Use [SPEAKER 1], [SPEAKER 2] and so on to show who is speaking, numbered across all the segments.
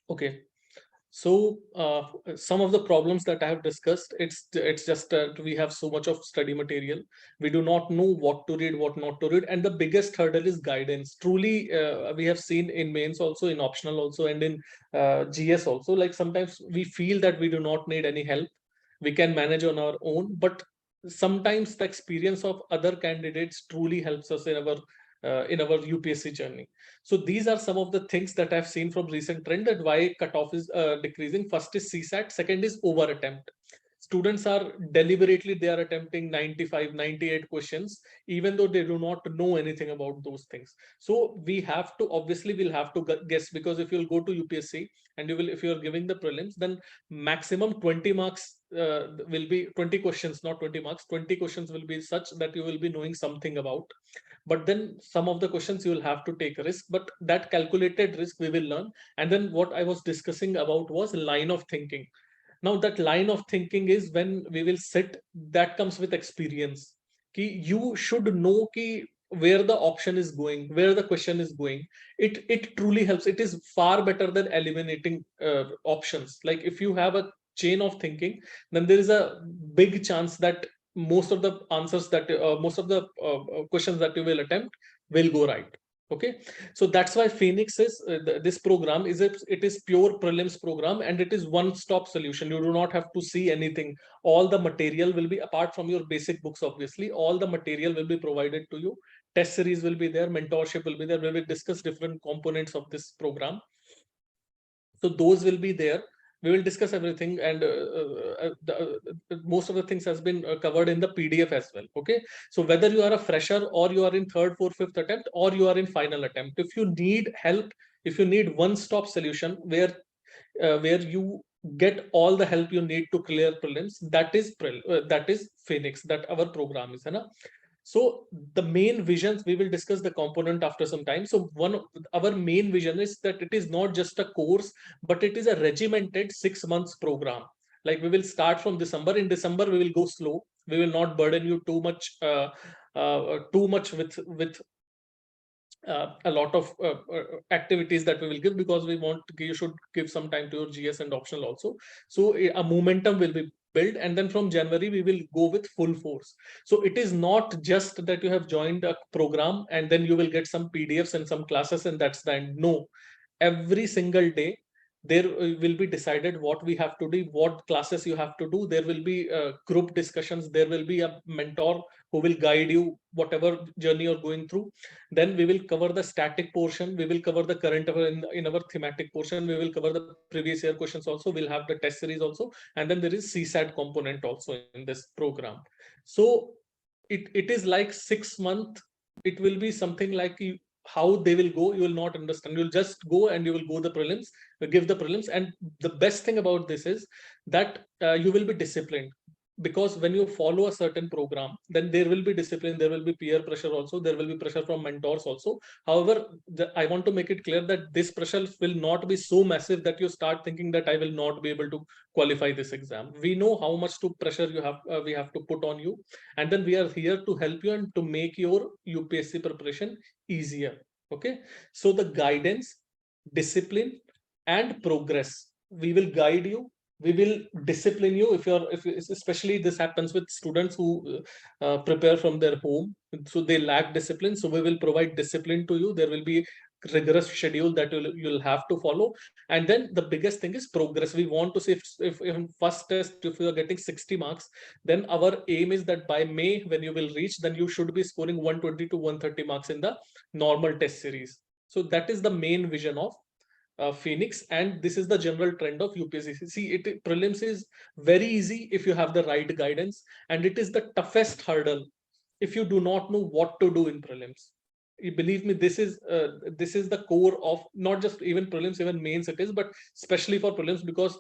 [SPEAKER 1] Okay. So some of the problems that I have discussed, it's just that we have so much of study material. We do not know what to read, what not to read, and the biggest hurdle is guidance. Truly, we have seen in mains also, in optional also, and in GS also. Like sometimes we feel that we do not need any help. We can manage on our own, but sometimes the experience of other candidates truly helps us in our UPSC journey. So these are some of the things that I've seen from recent trend, that why cutoff is decreasing. First is CSAT, second is over attempt. Students are deliberately, they are attempting 95, 98 questions, even though they do not know anything about those things. So we have to, obviously we'll have to guess, because if you'll go to UPSC and you will, if you're giving the prelims, then maximum 20 marks will be 20 questions, not 20 marks. 20 questions will be such that you will be knowing something about, but then some of the questions you will have to take a risk, but that calculated risk we will learn. And then what I was discussing about was line of thinking. Now that line of thinking is when we will sit, that comes with experience. Ki you should know ki where the option is going, where the question is going. It truly helps. It is far better than eliminating options. Like if you have a chain of thinking, then there is a big chance that most of the answers that most of the questions that you will attempt will go right. Okay, so that's why Phoenix is this program is it is pure prelims program, and it is one stop solution. You do not have to see anything. All the material will be, apart from your basic books, obviously all the material will be provided to you. Test series will be there, mentorship will be there, we will discuss different components of this program. So those will be there. We will discuss everything, and most of the things has been covered in the PDF as well. Okay, so whether you are a fresher or you are in third, fourth, fifth attempt, or you are in final attempt, if you need help, if you need one stop solution where you get all the help you need to clear prelims, that is Phoenix, that our program is, है ना? So the main visions, we will discuss the component after some time. So one of our main vision is that it is not just a course, but it is a regimented 6 months program. Like we will start from December. In December, we will go slow. We will not burden you too much with a lot of activities that we will give, because we want you should give some time to your GS and optional also. So a momentum will be built, and then from January we will go with full force. So it is not just that you have joined a program and then you will get some PDFs and some classes and that's the end. No, every single day there will be decided what we have to do, what classes you have to do. There will be group discussions, there will be a mentor who will guide you whatever journey you're going through. Then we will cover the static portion, we will cover the current in our thematic portion, we will cover the previous year questions also, we'll have the test series also, and then there is CSAT component also in this program. So it is like 6 months. It will be something like how they will go, you will not understand. You'll just go and you will go the prelims, give the prelims. And the best thing about this is that you will be disciplined, because when you follow a certain program, then there will be discipline, there will be peer pressure also, there will be pressure from mentors also. However, I want to make it clear that this pressure will not be so massive that you start thinking that I will not be able to qualify this exam. We know how much to pressure you have we have to put on you, and then we are here to help you and to make your UPSC preparation easier. Okay, so the guidance, discipline, and progress, we will guide you, we will discipline you. If especially this happens with students who prepare from their home, so they lack discipline, so we will provide discipline to you. There will be rigorous schedule that you'll have to follow. And then the biggest thing is progress. We want to see if in first test if you are getting 60 marks, then our aim is that by May when you will reach, then you should be scoring 120 to 130 marks in the normal test series. So that is the main vision of Phoenix, and this is the general trend of UPSC. See, prelims is very easy if you have the right guidance, and it is the toughest hurdle if you do not know what to do in prelims. Believe me, this is the core of not just even prelims, even mains it is, but especially for prelims, because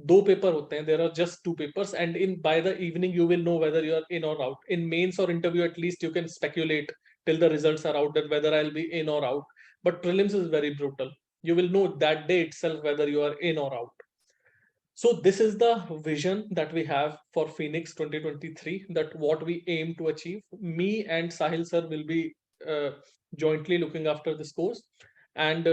[SPEAKER 1] दो paper होते हैं, there are just two papers, and in by the evening you will know whether you are in or out. In mains or interview, at least you can speculate till the results are out that whether I'll be in or out. But prelims is very brutal. You will know that day itself whether you are in or out. So this is the vision that we have for Phoenix 2023, that what we aim to achieve. Me and Sahil sir will be jointly looking after this course. And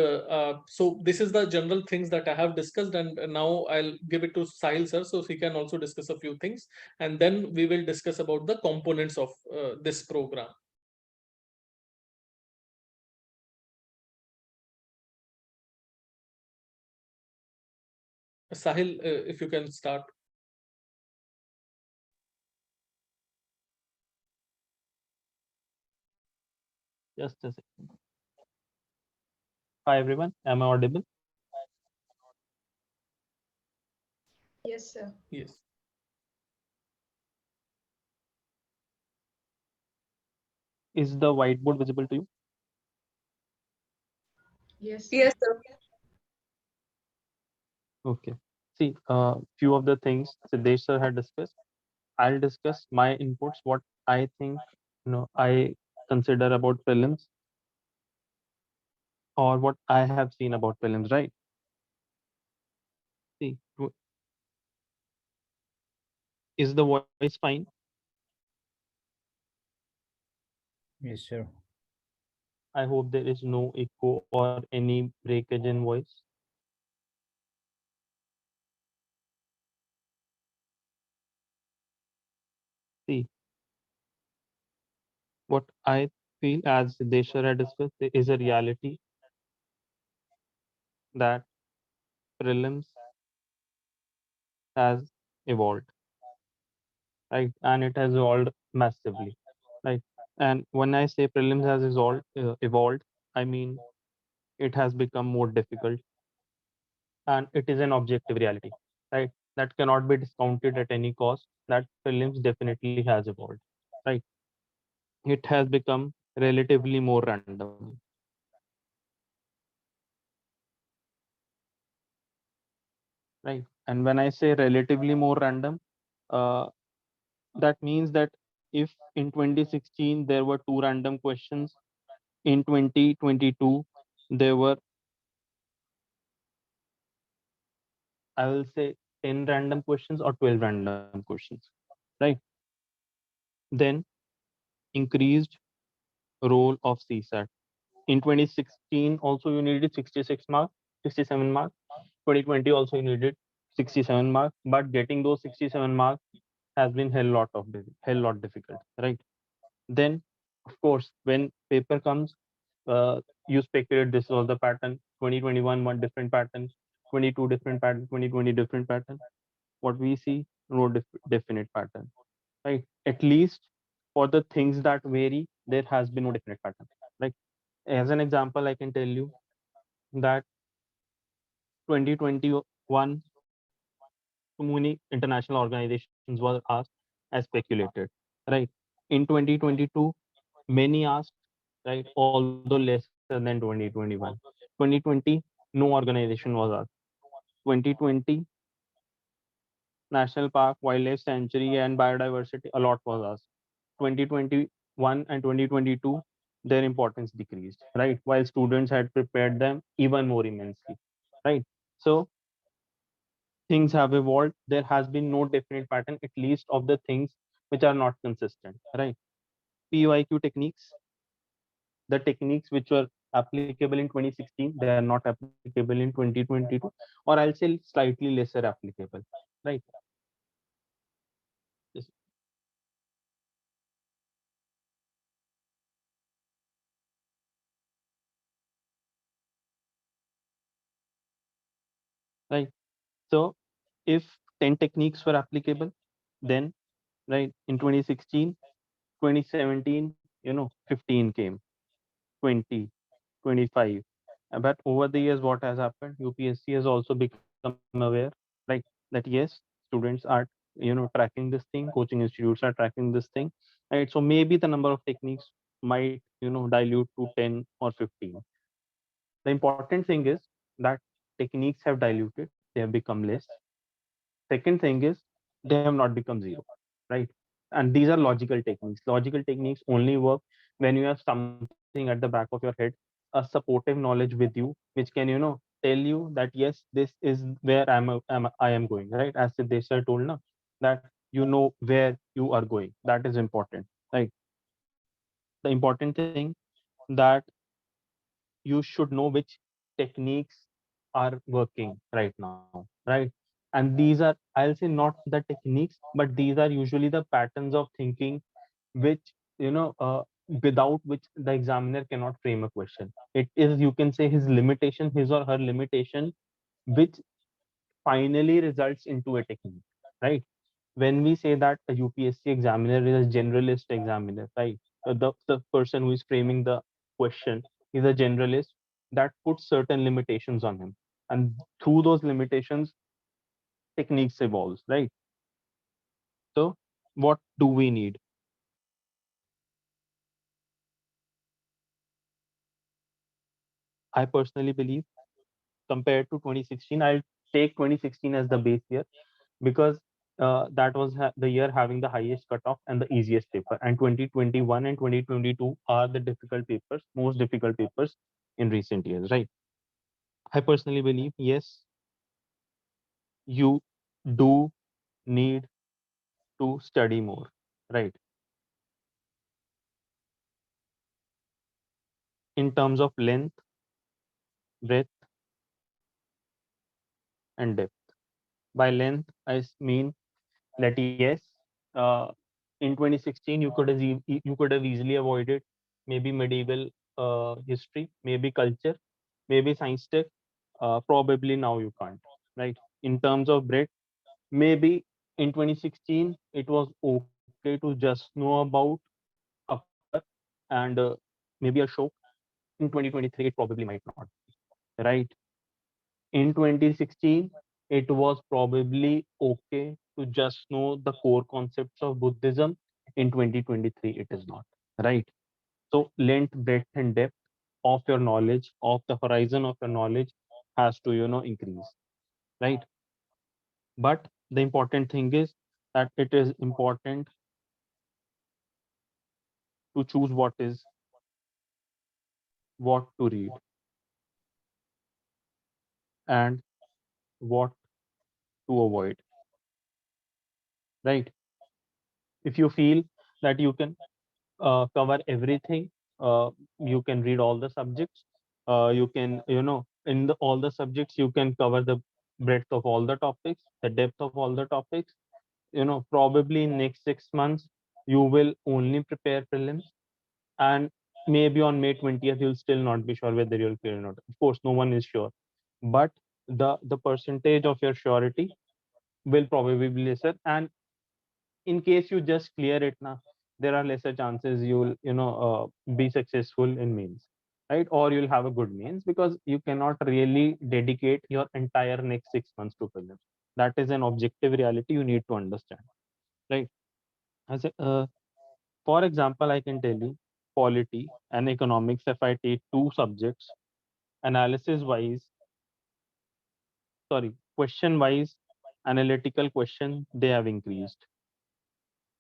[SPEAKER 1] so this is the general things that I have discussed, and now I'll give it to Sahil sir so he can also discuss a few things, and then we will discuss about the components of this program. Sahil, if you can start.
[SPEAKER 2] Just a second. Hi everyone, am I audible?
[SPEAKER 3] Yes, sir.
[SPEAKER 1] Yes.
[SPEAKER 2] Is the whiteboard visible to you?
[SPEAKER 3] Yes, sir.
[SPEAKER 4] Yes, sir.
[SPEAKER 2] Okay. See, few of the things Siddesh sir had discussed. I'll discuss my inputs, what I think, I consider about prelims or what I have seen about prelims, right? See, is the voice fine?
[SPEAKER 5] Yes, sure.
[SPEAKER 2] I hope there is no echo or any breakage in voice. See, what I feel as Siddesh sir had discussed is a reality that prelims has evolved, right? And it has evolved massively, right? And when I say prelims has evolved, I mean it has become more difficult, and it is an objective reality, right? That cannot be discounted at any cost. That prelims definitely has evolved, right? It has become relatively more random, right? And when I say relatively more random, uh, that means that if in 2016 there were two random questions, in 2022 there were, I will say, 10 random questions or 12 random questions, right? Then increased role of CSAT. In 2016 also you needed 66 marks, 67 marks. 2020 also you needed 67 marks, but getting those 67 marks has been hell lot difficult, right? Then of course when paper comes, you speculate this was the pattern. 2021 one different pattern, 22 different pattern, 2020 different pattern. What we see, no definite pattern, right? At least for the things that vary, there has been no definite pattern, right? As an example, I can tell you that 2021 too many international organizations were asked as speculated, right? In 2022 many asked, right, although lesser than 2021. 2020 no organization was asked. 2020 national park, wildlife sanctuary and biodiversity a lot was asked. 2021 and 2022 their importance decreased, right, while students had prepared them even more immensely, right? So things have evolved. There has been no definite pattern, at least of the things which are not consistent, right? PYQ techniques, the techniques which were applicable in 2016, they are not applicable in 2022, or I'll say slightly lesser applicable, right? Yes, right. So if 10 techniques were applicable, then right in 2016, 2017, 15 came, 20, 25. But over the years, what has happened? UPSC has also become aware, right, that yes, students are tracking this thing, coaching institutes are tracking this thing, right? So maybe the number of techniques might dilute to 10 or 15. The important thing is that techniques have diluted, they have become less. Second thing is they have not become zero, right? And these are logical techniques. Logical techniques only work when you have something at the back of your head, a supportive knowledge with you, which can tell you that yes, this is where I am going, right? As Siddesh sir told now, that you know where you are going. That is important, right? The important thing that you should know which techniques are working right now, right? And these are, I'll say, not the techniques, but these are usually the patterns of thinking which, you know uh, without which the examiner cannot frame a question. It is, you can say, his limitation, his or her limitation, which finally results into a technique, right? When we say that a UPSC examiner is a generalist examiner, right? The person who is framing the question is a generalist, that puts certain limitations on him. And through those limitations, techniques evolves, right? So what do we need? I personally believe, compared to 2016, I'll take 2016 as the base year, because that was the year having the highest cutoff and the easiest paper. And 2021 and 2022 are the difficult papers, most difficult papers in recent years, right? I personally believe, yes, you do need to study more, right? In terms of length, breadth, and depth. By length, mean that yes, uh, in 2016 you could have easily avoided maybe medieval history, maybe culture, maybe science tech. Probably now you can't, right? In terms of breadth, maybe in 2016 it was okay to just know about Akbar and maybe Ashok. In 2023 it probably might not, right? In 2016 it was probably okay to just know the core concepts of Buddhism. In 2023 it is not, right? So length, breadth, and depth of your knowledge, of the horizon of your knowledge, has to, increase, right? But the important thing is that it is important to choose what to read and what to avoid, right? If you feel that you can cover everything, you can read all the subjects, you can, in all the subjects you can cover the breadth of all the topics, the depth of all the topics. Probably in next 6 months you will only prepare prelims, and maybe on May 20th you'll still not be sure whether you'll clear or not. Of course, no one is sure, but the percentage of your surety will probably be lesser. And in case you just clear it now, there are lesser chances you'll, be successful in mains, right? Or you'll have a good mains, because you cannot really dedicate your entire next 6 months to prelims. That is an objective reality you need to understand, right? As for example, I can tell you, polity and economics, if I take two subjects, analysis wise, sorry, question wise, analytical question, they have increased,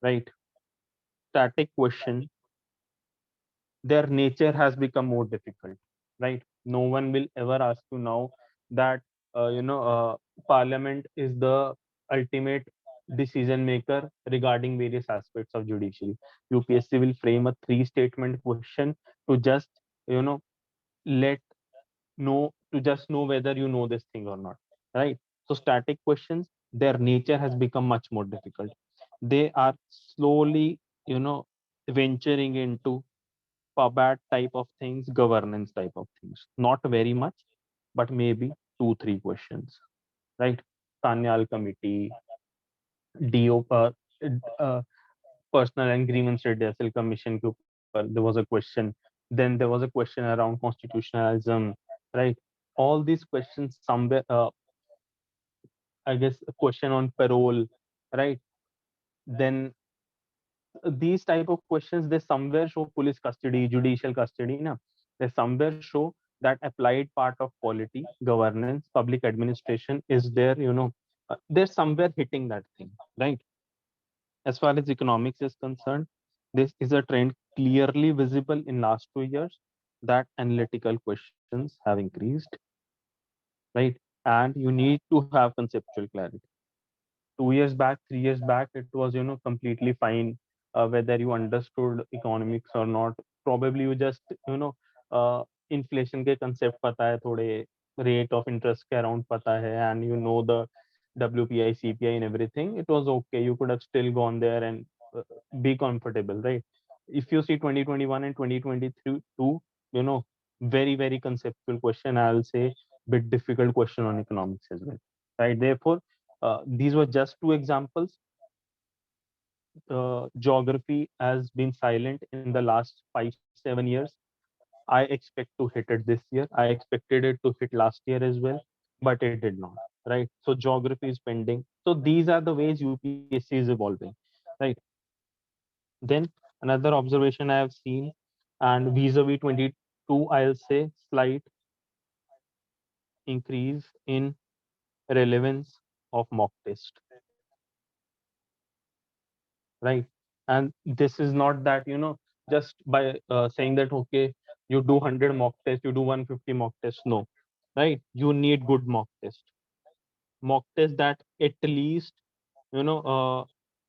[SPEAKER 2] right? Static question, their nature has become more difficult, right? No one will ever ask you now that, parliament is the ultimate decision maker regarding various aspects of judiciary. UPSC will frame a three statement question to just, you know let to just know whether you know this thing or not, right? So static questions, their nature has become much more difficult. They are slowly, venturing into PubAd type of things, governance type of things. Not very much, but maybe two, three questions, right? Sanyal committee, DO, uh, personal and grievance redressal commission के ऊपर there was a question. Then there was a question around constitutionalism, right? All these questions somewhere, I guess, a question on parole, right? Then these type of questions, they somewhere show police custody, judicial custody, na? They somewhere show that applied part of polity, governance, public administration is there, they're somewhere hitting that thing, right? As far as economics is concerned, this is a trend clearly visible in last 2 years, that analytical questions have increased, right? And you need to have conceptual clarity. 2 years back, 3 years back, it was, completely fine, whether you understood economics or not. Probably you just, inflation के concept पता है, थोड़े rate of interest के around पता है, and you know the WPI, CPI and everything, it was okay. You could have still gone there and be comfortable, right? If you see 2021 and 2023, you know, very conceptual question. I'll say bit difficult question on economics as well, right? Therefore, these were just two examples. Geography has been silent in the last 5-7 years. I expect to hit it this year. I expected it to hit last year as well, but it did not. Right. So geography is pending. So these are the ways UPSC is evolving. Right. Then another observation I have seen, and vis-a-vis 22, I'll say slight increase in relevance of mock test. Right. And this is not that, just by saying that, okay, you do 100 mock tests, you do 150 mock tests. No, right? You need good mock test that at least, you know uh,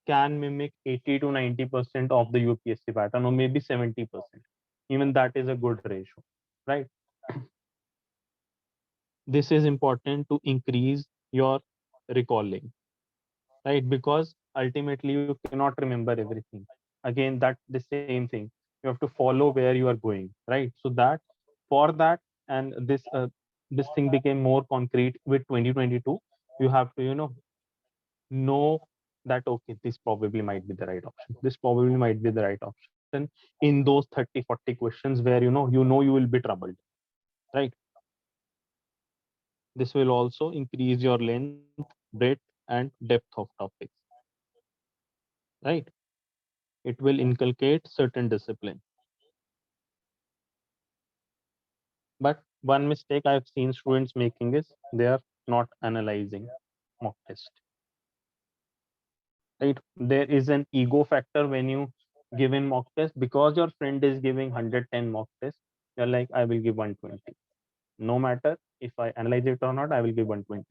[SPEAKER 2] can mimic 80 to 90% of the UPSC pattern, or maybe 70%. Even that is a good ratio, right? This is important to increase your recalling, right? Because ultimately you cannot remember everything. Again, that the same thing, you have to follow where you are going, right? So that, for that, and this thing became more concrete with 2022. You have to, know that, okay, this probably might be the right option, this probably might be the right option in those 30-40 questions where, you will be troubled, right? This will also increase your length, breadth and depth of topics, right? It will inculcate certain discipline. But one mistake I've seen students making is they are not analyzing mock test, right? There is an ego factor when you give in mock test, because your friend is giving 110 mock tests. You're like, I will give 120. No matter if I analyze it or not, I will give 120.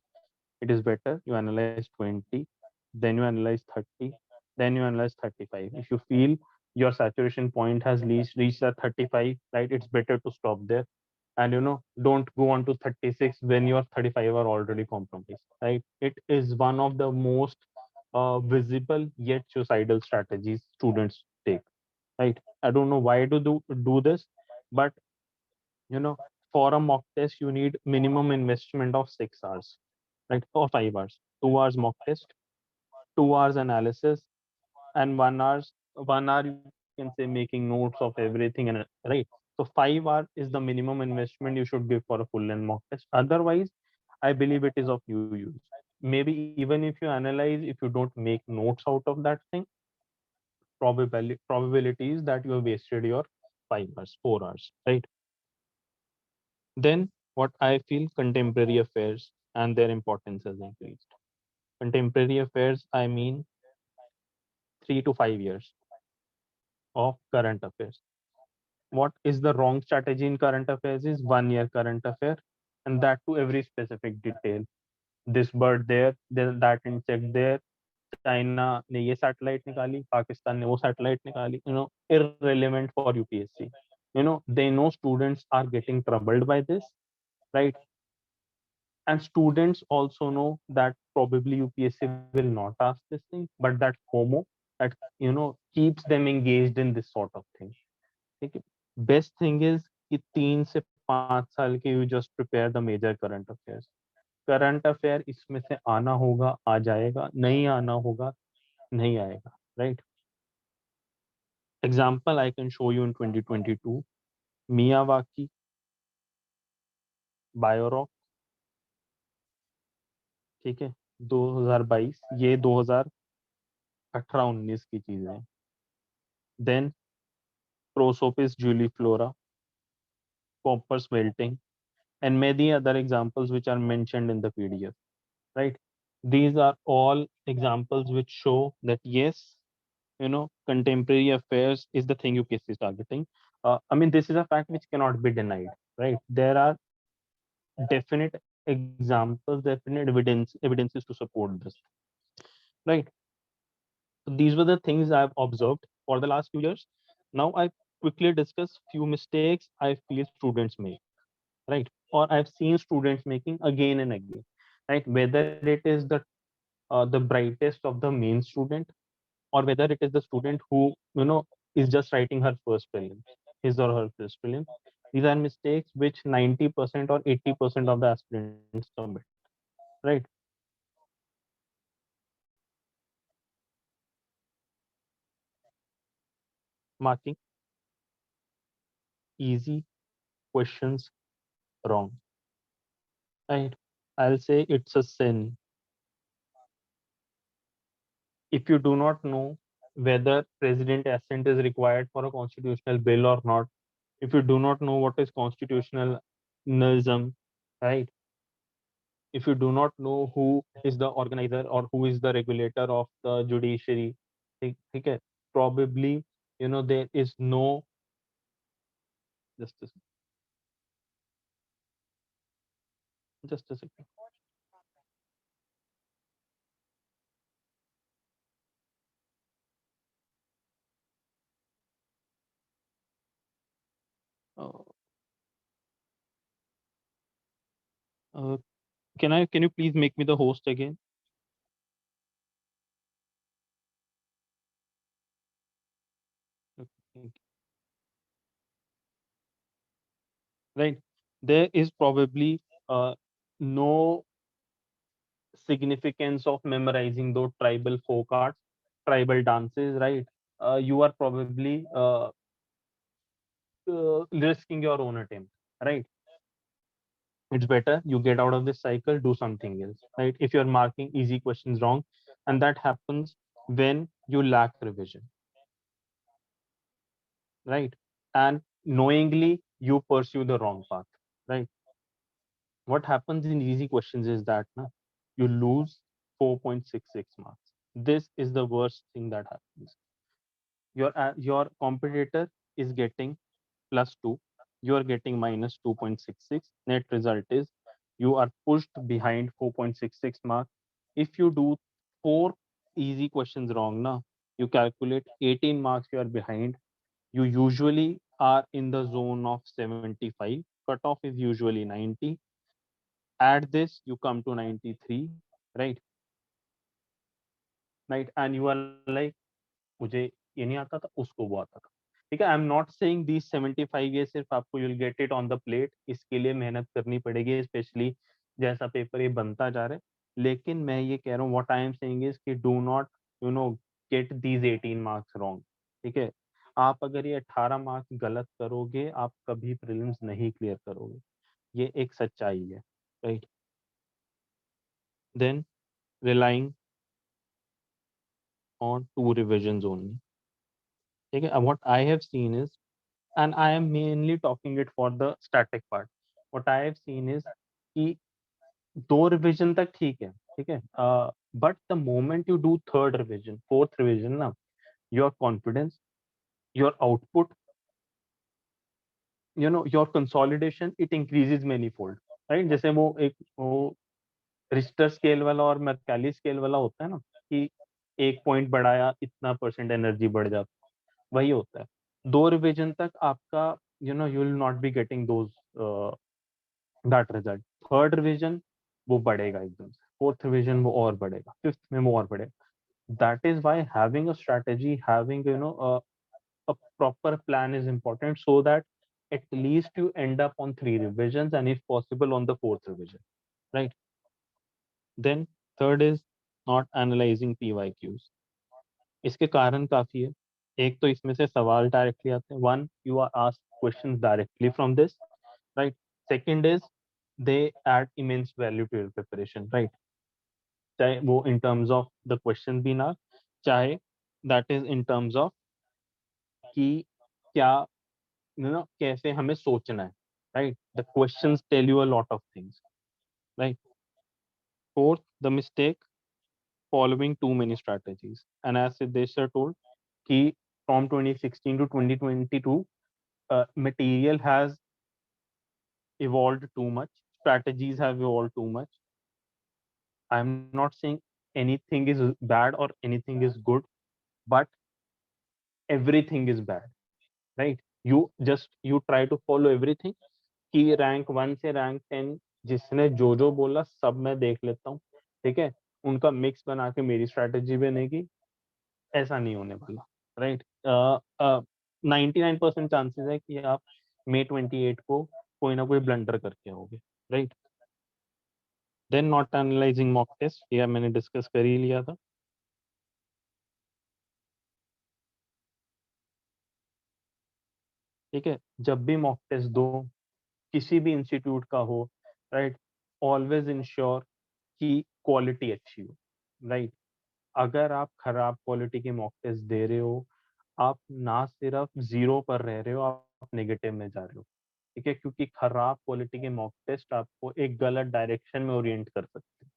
[SPEAKER 2] It is better you analyze 20, then you analyze 30, then you analyze 35. If you feel your saturation point has reached that 35, right, it's better to stop there. And don't go on to 36 when your 35 are already compromised, right? It is one of the most visible yet suicidal strategies students take, right? I don't know why to do this, but you know for a mock test you need minimum investment of 6 hours, right? Or 5 hours. 2 hours mock test, 2 hours analysis, and 1 hour you can say making notes of everything, and right. So 5 hours is the minimum investment you should give for a full length mock test. Otherwise, I believe it is of no use. Maybe even if you analyze, if you don't make notes out of that thing, probability is that you have wasted your 5 hours, 4 hours, right? Then what I feel, contemporary affairs and their importance has increased. Contemporary affairs, I mean 3 to 5 years of current affairs. What is the wrong strategy in current affairs is 1 year current affair, and that to every specific detail. This bird there, that insect there, China ने ये satellite निकाली, Pakistan ने वो satellite निकाली, irrelevant for UPSC. They know students are getting troubled by this, right? And students also know that probably UPSC will not ask this thing, but that FOMO, that keeps them engaged in this sort of thing. ठीक है? Best thing is कि 3 से 5 साल के you just prepare the major current affairs. Current affair इसमें से आना होगा, आ जाएगा, नहीं आना होगा, नहीं आएगा, right? Example I can show you in 2022, Miyawaki, Biorock, ठीक है, 2022, ये 2018-19 की चीजें हैं. Then Prosopis juliflora, copper smelting, and many other examples which are mentioned in the PDF, right? These are all examples which show that yes, contemporary affairs is the thing UPSC is targeting. I mean, this is a fact which cannot be denied, right? There are definite examples, definite evidences to support this, right? So these were the things I've observed for the last few years. Now I quickly discuss few mistakes I feel students make, right? Or I've seen students making again and again, right? Whether it is the brightest of the main student, or whether it is the student who is just writing her first prelim, his or her first prelim. These are mistakes which 90% or 80% of the aspirants commit, right? Marking easy questions wrong, right? I'll say it's a sin if you do not know whether president assent is required for a constitutional bill or not, if you do not know what is constitutionalism, right? If you do not know who is the organizer or who is the regulator of the judiciary, okay, probably there is no, just a, just a second. Uh, uh, can you please make me the host again? Okay, right, there is probably no significance of memorizing those tribal folk arts, tribal dances, right? You are probably risking your own attempt, right? It's better you get out of this cycle, do something else, right? If you're marking easy questions wrong, and that happens when you lack revision, right? And knowingly you pursue the wrong path, right? What happens in easy questions is that you lose 4.66 marks. This is the worst thing that happens. Your competitor is getting +2, you are getting -2.66. Net result is you are pushed behind 4.66 mark. If you do four easy questions wrong now, you calculate 18 marks you are behind. You usually are in the zone of 75. Cutoff is usually 90. Add this, you come to 93, right? Right, and you are like, मुझे ये नहीं आता था, उसको वो आता था. ठीक है, I am not saying these 75 ये सिर्फ आपको you will get it on the plate, इसके लिए मेहनत करनी पड़ेगी, स्पेशली जैसा पेपर ये बनता जा रहा है. लेकिन मैं ये कह रहा हूँ, what I am saying is कि do not get these 18 marks wrong. ठीक है, आप अगर ये 18 मार्क्स गलत करोगे, आप कभी प्रीलिम्स नहीं क्लियर करोगे. ये एक सच्चाई है, right? Then relying on two revisions only. Okay, what I have seen is, and I am mainly talking it for the static part. What I have seen is कि दो रिविजन तक ठीक है, ठीक है, but the moment you do third revision, fourth revision ना, your confidence, your output, your consolidation, it increases manifold, right? जैसे वो एक वो रिश्टर स्केल वाला और मैर्कैली स्केल वाला होता है ना, कि एक पॉइंट बढ़ाया इतना परसेंट एनर्जी बढ़ जाता है, वही होता है. दो रिवीजन तक आपका you will not be getting those that result. Third revision वो बढ़ेगा एकदम से, फोर्थ रिवीजन वो और बढ़ेगा, फिफ्थ में वो और बढ़ेगा. That is why having a strategy, having a proper plan is important, so that at least you end up on three revisions, and if possible on the fourth revision, right? Then third is not analyzing PYQs. इसके कारण काफी है. एक तो इसमें से सवाल directly आते हैं. One, you are asked questions directly from this, right? Second is they add immense value to your preparation, right? चाहे वो in terms of the question भी ना, चाहे that is in terms of कि क्या कैसे हमें सोचना है, right? The questions tell you a lot of things, right? Fourth, the mistake, following too many strategies. And as Siddesh sir told, he from 2016 to 2022, material has evolved too much, strategies have evolved too much. I'm not saying anything is bad or anything is good, but everything is bad, right? You try to follow everything कि rank 1 से rank 10 जिसने जो बोला सब मैं देख लेता हूँ, ठीक है, उनका मिक्स बना के मेरी स्ट्रैटेजी बनेगी। ऐसा नहीं होने वाला, राइट। 99% चांसेस है कि आप May 28 को कोई ना कोई ब्लंडर करके आओगे, right. Then not analysing mock test, यह मैंने डिस्कस कर ही लिया था। ठीक है, जब भी मॉक टेस्ट दो, किसी भी इंस्टीट्यूट का हो, राइट, ऑलवेज इंश्योर कि क्वालिटी अच्छी हो, राइट। अगर आप खराब क्वालिटी के मॉक टेस्ट दे रहे हो, आप ना सिर्फ 0 पर रह रहे हो, आप नेगेटिव में जा रहे हो, ठीक है, क्योंकि खराब क्वालिटी के मॉक टेस्ट आपको एक गलत डायरेक्शन में ओरिएंट कर सकते हैं,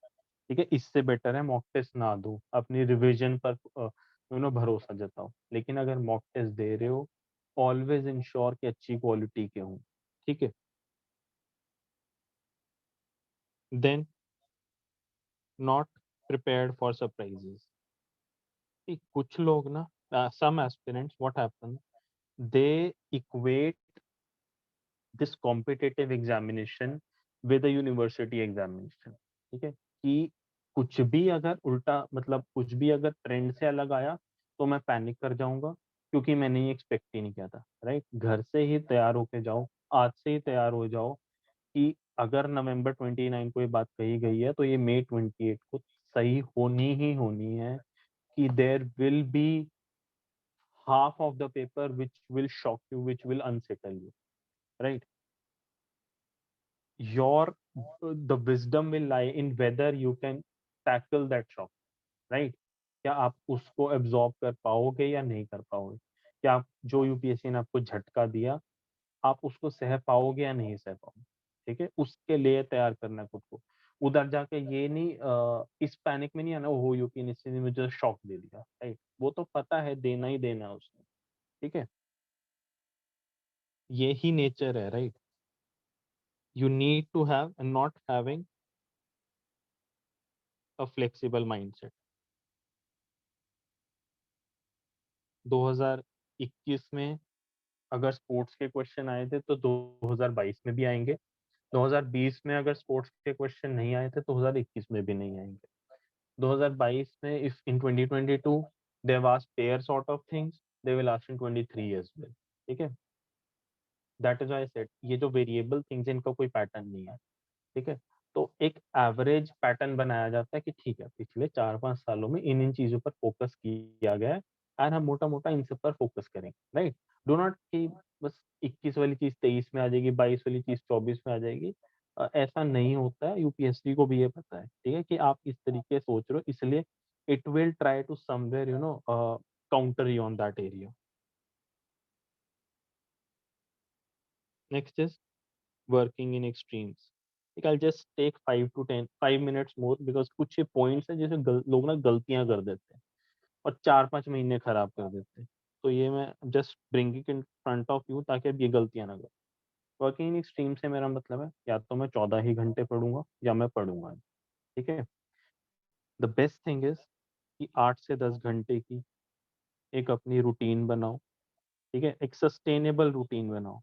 [SPEAKER 2] ठीक है। इससे बेटर है मॉक टेस्ट ना दो, अपनी रिवीजन पर भरोसा जताओ। लेकिन अगर मॉक टेस्ट दे रहे हो, ऑलवेज इंश्योर कि अच्छी क्वालिटी के हों, ठीक है। Then not prepared for surprises. कुछ लोग ना, some aspirants what happen, they equate this competitive examination with a university examination, ठीक है, कि कुछ भी अगर उल्टा, मतलब कुछ भी अगर ट्रेंड से अलग आया तो मैं पैनिक कर जाऊंगा, क्योंकि मैंने ये एक्सपेक्ट ही नहीं किया था, राइट। घर से ही तैयार होके जाओ, आज से ही तैयार हो जाओ कि अगर नवंबर 29 को ये बात कही गई है तो ये May 28 को सही होनी ही होनी है, कि there will be half of the paper which will shock you, which will unsettle you, right? Your the wisdom will lie in whether you can tackle that shock, right? क्या आप उसको एब्जॉर्ब कर पाओगे या नहीं कर पाओगे? क्या आप जो यूपीएससी ने आपको झटका दिया, आप उसको सह पाओगे या नहीं सह पाओगे? ठीक है, उसके लिए तैयार करना है खुद को। उधर जाके ये नहीं इस पैनिक में नहीं आना, ओहो यूपीएससी ने मुझे शॉक दे दिया, राइट। वो तो पता है देना ही देना है उसने, ठीक है। ये ही नेचर है, right. You need to have and not having a flexible mindset. 2021 में अगर स्पोर्ट्स के क्वेश्चन आए थे तो 2022 में भी आएंगे। 2020 में अगर स्पोर्ट्स के क्वेश्चन नहीं आए थे तो 2021 में भी नहीं आएंगे। 2022 में if in 2022 they have asked pair sort of things, they will ask in 23 as well, ठीक है। That is why I said ये जो वेरिएबल थिंग्स इनका कोई पैटर्न नहीं है, ठीक है। तो एक एवरेज पैटर्न बनाया जाता है कि ठीक है, पिछले 4-5 सालों में इन चीजों पर फोकस किया गया है, और हम मोटा मोटा इन सब पर फोकस करेंगे, राइट। डू नॉट कि बस 21 वाली चीज 23 में आ जाएगी, 22 वाली चीज 24 में आ जाएगी। ऐसा नहीं होता है, यूपीएससी को भी ये पता है, ठीक है, कि आप इस तरीके सोच रहे हो, इसलिए it will try to somewhere counter you on that area. Next is working in extremes. Like I'll just take 5 minutes more because कुछ पॉइंट्स हैं जैसे लोग ना गलतियां कर देते हैं और 4-5 महीने खराब कर देते हैं। तो ये मैं just bringing in front of you ताकि अब ये गलतियां ना करो। वर्किंग इन एक्सट्रीम से मेरा मतलब है या तो मैं 14 ही घंटे पढ़ूंगा या मैं पढ़ूंगा, ठीक है। द बेस्ट थिंग इज कि 8 से 10 घंटे की एक अपनी रूटीन बनाओ, ठीक है, एक सस्टेनेबल रूटीन बनाओ।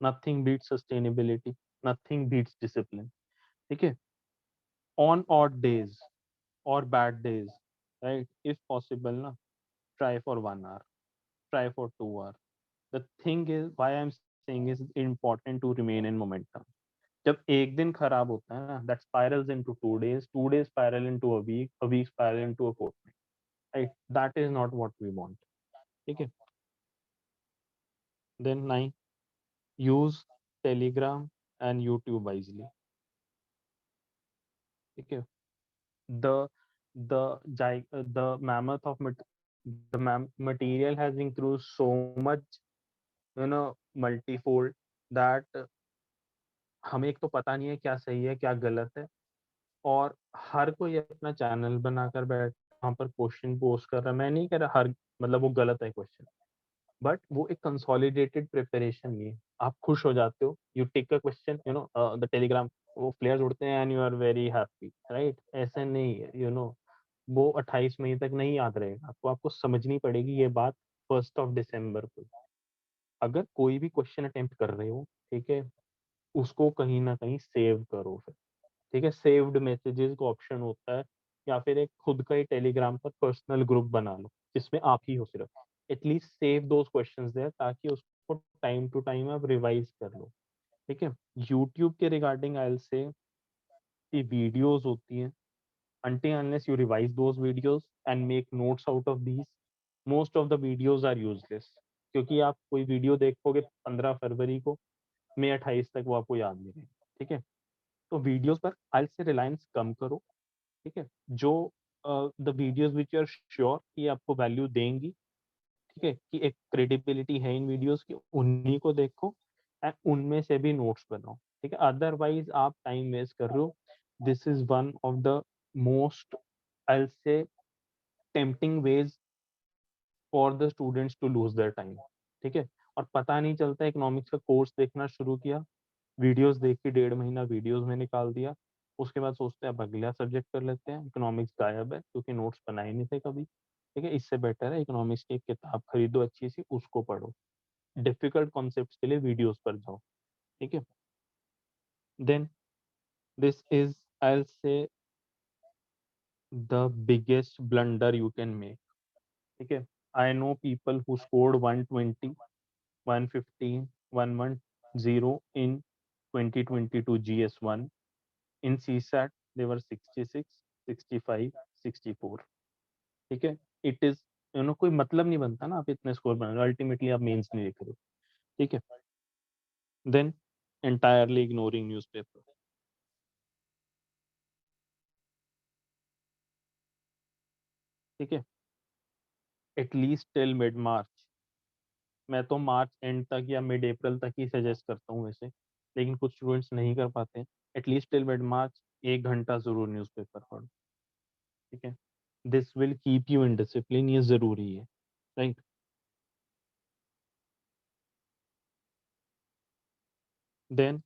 [SPEAKER 2] Nothing beats sustainability, nothing beats discipline, ठीक है। On odd days or bad days, right? If possible, na, try for 1 hour, try for 2 hour. The thing is, why I'm saying is important to remain in momentum. जब एक दिन खराब होता है ना, that spirals into 2 days, 2 days spiral into a week spiral into a fortnight, right? That is not what we want. ठीक है? Then 9, use Telegram and YouTube wisely. ठीक है? The the mammoth of material has increased so much, multifold, that हमें एक तो पता नहीं है क्या सही है क्या गलत है, और हर कोई अपना चैनल बनाकर बैठ वहाँ पर क्वेश्चन पोस्ट कर रहा है। मैं नहीं कह रहा हर, मतलब वो गलत है क्वेश्चन, बट वो एक कंसोलिडेटेड प्रिपरेशन नहीं है। आप खुश हो जाते हो, you take a question, the Telegram, वो फ्लेयर्स उड़ते हैं and you are very happy, right. ऐसे नहीं है, वो 28 मई तक नहीं याद रहेगा आपको। आपको समझनी पड़ेगी ये बात 1 December को, अगर कोई भी क्वेश्चन अटेम्प्ट कर रहे हो, ठीक है, उसको कहीं ना कहीं सेव करो फिर, ठीक है। सेव्ड मैसेजेस का ऑप्शन होता है, या फिर एक खुद का ही टेलीग्राम पर पर्सनल ग्रुप बना लो जिसमें आप ही हो सिर्फ। At least save those questions there, ताकि उसको टाइम टू टाइम आप रिवाइज कर लो, ठीक है। यूट्यूब के रिगार्डिंग आई विल से कि वीडियोस होती हैं, until unless you revise those videos and make notes out of these, most of the videos are useless, क्योंकि आप कोई वीडियो देखोगे 15 फरवरी को, मई 28 तक वो आपको याद नहीं रहेगी, ठीक है। तो वीडियोस पर आई से रिलायंस कम करो, ठीक है। जो the videos which are sure कि आपको वैल्यू देंगी, ठीक है, कि एक क्रेडिबिलिटी है इन वीडियोस की, उन्हीं को देखो एंड उनमें से भी नोट्स बनाओ, ठीक है। अदरवाइज आप टाइम वेस्ट कर रहे हो। This is one of the most I say tempting ways for the students to lose their time, ठीक है। और पता नहीं चलता, इकोनॉमिक्स का कोर्स देखना शुरू किया, वीडियोस देख के 1.5 महीना वीडियोस में निकाल दिया, उसके बाद सोचते हैं अब अगला सब्जेक्ट कर लेते हैं, इकोनॉमिक्स गायब है क्योंकि नोट्स बनाए नहीं थे कभी, ठीक है। इससे बेटर है इकोनॉमिक्स की एक किताब खरीदो अच्छी सी, उसको पढ़ो, डिफिकल्ट कॉन्सेप्ट्स के लिए वीडियोस पर जाओ, ठीक है। Then this is I will say the biggest blunder you can make, ठीक है। I know people who scored 120, 115, 110 in 2022 GS1. In CSAT they were 66, 65, 64, ठीक है। इट इज कोई मतलब नहीं बनता ना, आप इतने स्कोर बना रहे हो, अल्टीमेटली आप मेंस नहीं लिख रहे हो, ठीक है। देन entirely ignoring newspaper, ठीक है। एटलीस्ट टिल मिड मार्च, मैं तो मार्च एंड तक या मिड अप्रैल तक ही सजेस्ट करता हूँ वैसे, लेकिन कुछ स्टूडेंट्स नहीं कर पाते। एटलीस्ट टिल मिड मार्च 1 घंटा जरूर न्यूज़पेपर पढ़ो, ठीक है। This will keep you in discipline, ये जरूरी है, राइट। देन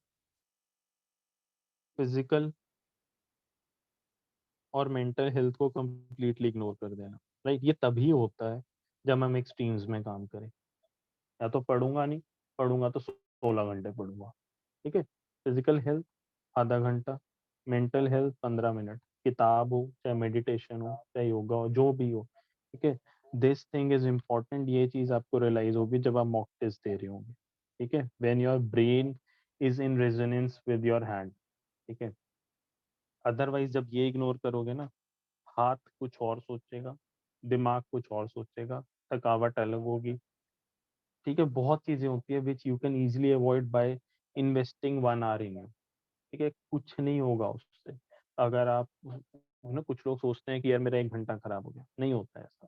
[SPEAKER 2] फिजिकल और मेंटल हेल्थ को कंप्लीटली इग्नोर कर देना, राइट। ये तभी होता है जब हम एक्सट्रीम्स में काम करें, या तो पढ़ूंगा नहीं, पढ़ूंगा तो 16 घंटे पढ़ूंगा, ठीक है। फिजिकल हेल्थ ½ घंटा, मेंटल हेल्थ 15 मिनट, किताब हो चाहे मेडिटेशन हो चाहे योगा हो जो भी हो, ठीक है। दिस थिंग इज इम्पोर्टेंट, ये चीज आपको रियलाइज होगी जब आप मॉक टेस्ट दे रहे होंगे, ठीक है। When your brain is in resonance with your hand, ठीक है। अदरवाइज जब ये इग्नोर करोगे ना, हाथ कुछ और सोचेगा, दिमाग कुछ और सोचेगा, थकावट अलग होगी, ठीक है। बहुत चीजें होती है which you can easily avoid by investing 1 hour in you, ठीक है। कुछ नहीं होगा उससे। अगर आप कुछ लोग सोचते हैं कि यार मेरा 1 घंटा खराब हो गया, नहीं होता है ऐसा।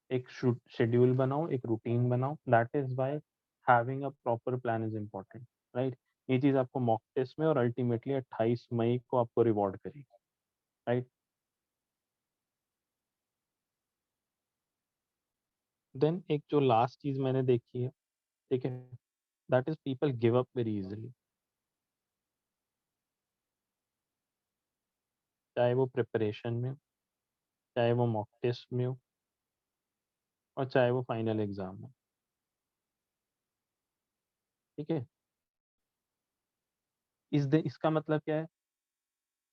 [SPEAKER 2] एक शेड्यूल बनाओ, एक रूटीन बनाओ, that is why having a proper plan is important, right. ये चीज आपको मॉक टेस्ट में और अल्टीमेटली 28 मई को आपको रिवॉर्ड करेगी, राइट। देन एक जो लास्ट चीज मैंने देखी है, ठीक है, that is people give up very easily, चाहे वो प्रिपरेशन में हो, चाहे वो मॉक टेस्ट में हो, और चाहे वो फाइनल एग्जाम में, ठीक है। इसका मतलब क्या है,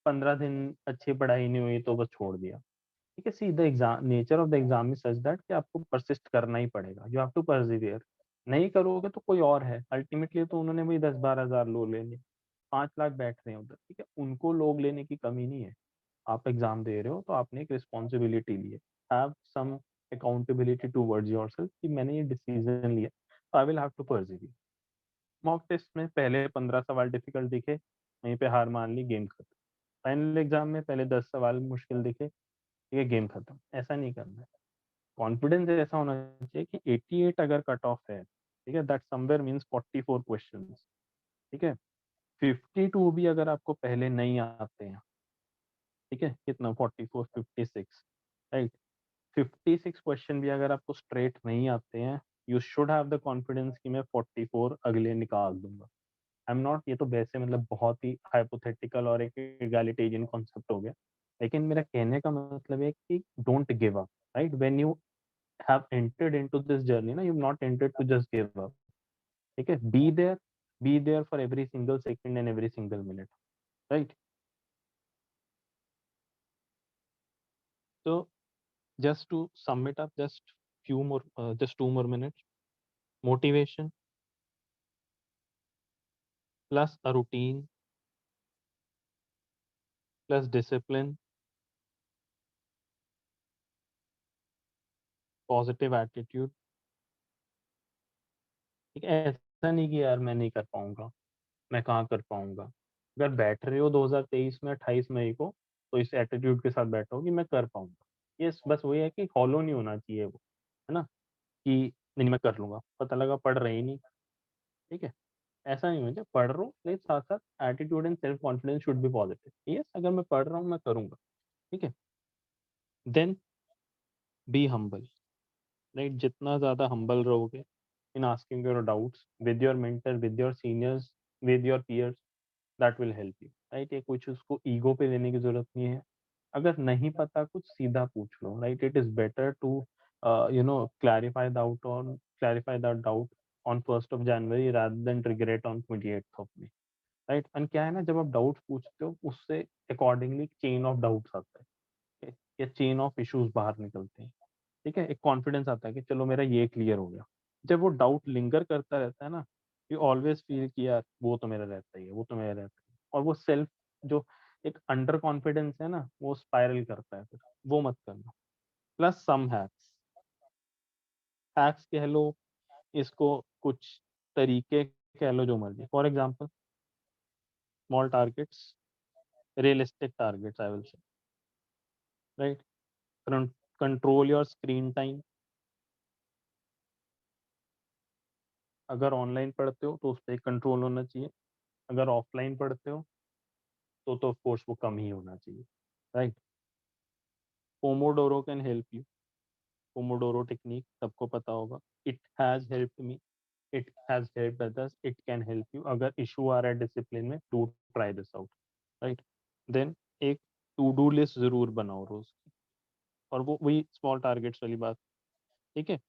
[SPEAKER 2] 15 दिन अच्छी पढ़ाई नहीं हुई तो बस छोड़ दिया, ठीक है। See the exam, nature of the exam is such that कि आपको परसिस्ट करना ही पड़ेगा, यू हैव टू परसिवियर। नहीं करोगे तो कोई और है, अल्टीमेटली तो उन्होंने वही 10-12 हज़ार लोग ले लिए, 5 लाख बैठ रहे हैं उधर, ठीक है। उनको लोग लेने की कमी नहीं है। आप एग्जाम दे रहे हो तो आपने एक रिस्पॉन्सिबिलिटी ली है, have some accountability towards yourself कि मैंने ये डिसीजन लिया, I will have to persevere. Mock test में पहले 15 सवाल डिफिकल्ट दिखे, वहीं पे हार मान ली, गेम खत्म। फाइनल एग्जाम में पहले 10 सवाल मुश्किल दिखे, ये गेम खत्म। ऐसा नहीं करना है। कॉन्फिडेंस ऐसा होना चाहिए कि 88 अगर कट ऑफ है, ठीक है, दैट समवेयर मींस 44 क्वेश्चंस, ठीक है। 52 भी अगर आपको पहले नहीं आते हैं, ठीक है, कितना 44, 56, राइट। 56 क्वेश्चन भी अगर आपको स्ट्रेट नहीं आते हैं, you should have the confidence कि मैं 44 अगले निकाल दूंगा। आई एम नॉट, ये तो वैसे मतलब बहुत ही हाइपोथेटिकल और एक एगालिटेरियन कॉन्सेप्ट हो गया, लेकिन मेरा कहने का मतलब है कि don't give up, right. When you have entered into this journey, ना, you've not entered to just give up, ठीक है, be there for every single second and every single minute, right? So just to sum it up, just two more minutes. Motivation plus a routine plus discipline, positive attitude. ठीक है, ऐसा नहीं कि यार मैं नहीं कर पाऊंगा, मैं कहाँ कर पाऊंगा। अगर बैठ रहे हो 2023 में 28 मई को, तो इस एटीट्यूड के साथ बैठो कि मैं कर पाऊंगा। ये बस वही है कि हॉलो नहीं होना चाहिए वो, है ना, कि नहीं मैं कर लूंगा, पता लगा पढ़ रहे ही नहीं। ठीक है, ऐसा नहीं होना चाहिए, पढ़ रहा हूँ लेकिन साथ साथ attitude and self confidence should be positive. Yes, अगर मैं पढ़ रहा हूँ मैं करूंगा। ठीक है, देन बी हम्बल, राइट? जितना ज़्यादा हम्बल रहोगे in asking your doubts with your mentor, with your seniors, with your peers, that will help you, right? ये कुछ उसको ईगो पे लेने की जरूरत नहीं है। अगर नहीं पता कुछ सीधा पूछ लो, right? It is better to clarify that doubt on 1st of January rather than regret on 28th of May, right? And क्या है ना, जब आप डाउट्स पूछते हो उससे अकॉर्डिंगली चेन ऑफ डाउट्स आता है या चेन ऑफ इश्यूज बाहर निकलते हैं। ठीक है, एक कॉन्फिडेंस आता है कि चलो मेरा ये क्लियर हो गया। जब वो डाउट लिंगर करता रहता है ना, यू ऑलवेज फील कि यार वो तो मेरा रहता ही है, वो तो मेरा रहता है, और वो सेल्फ जो एक अंडर कॉन्फिडेंस है ना, वो स्पाइरल करता है, फिर वो मत करना। प्लस सम हैक्स, हैक्स कह लो इसको, कुछ तरीके कह लो, जो मर्जी। For example small targets, realistic targets, I will से, right? Control your screen time. अगर ऑनलाइन पढ़ते हो तो उस पर कंट्रोल होना चाहिए, अगर ऑफलाइन पढ़ते हो तो ऑफ कोर्स वो कम ही होना चाहिए, right? Pomodoro can help you, pomodoro technique सबको पता होगा। It has helped me, it has helped others, it can help you. अगर इशू आ रहा है डिसिप्लिन में, do try this out, right? Then एक टू डू लिस्ट जरूर बनाओ रोज की, और वो वही स्मॉल टारगेट्स वाली बात। ठीक है,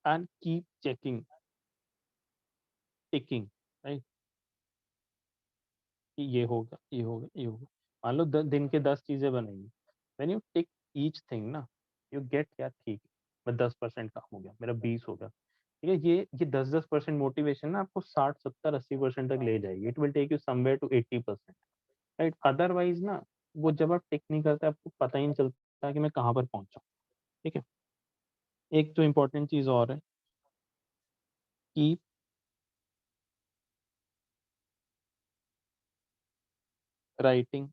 [SPEAKER 2] and keep checking, ticking, right? कि ये होगा, ये होगा, ये होगा। मान लो दिन के 10 चीजें बनेंगी, when you tick each thing ना, यू गेट क्या, ठीक है मैं 10% काम हो गया, मेरा 20 हो गया। ठीक है, ये 10% मोटिवेशन ना आपको 60, 70, 80% तक ले जाएगी। It will take you somewhere to 80%, right? Otherwise ना, वो जब आप टिक नहीं करते आपको पता ही नहीं चलता कि मैं कहाँ पर पहुंचा। ठीक है, एक तो इम्पोर्टेंट चीज और है, keep writing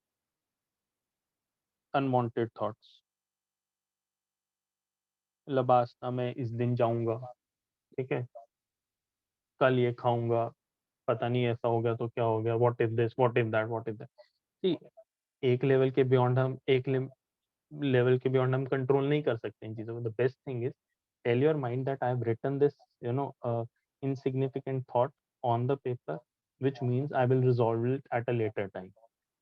[SPEAKER 2] unwanted thoughts. LBSNAA मैं इस दिन जाऊंगा, ठीक है, कल ये खाऊंगा, पता नहीं ऐसा हो गया तो क्या हो गया, what if this, what if that, what if that. See, एक लेवल के बियॉन्ड हम लेवल के बियॉन्ड हम कंट्रोल नहीं कर सकते इन चीजों को। The best thing is tell your mind that I have written this insignificant thought on the paper, which means I will resolve it at a later time,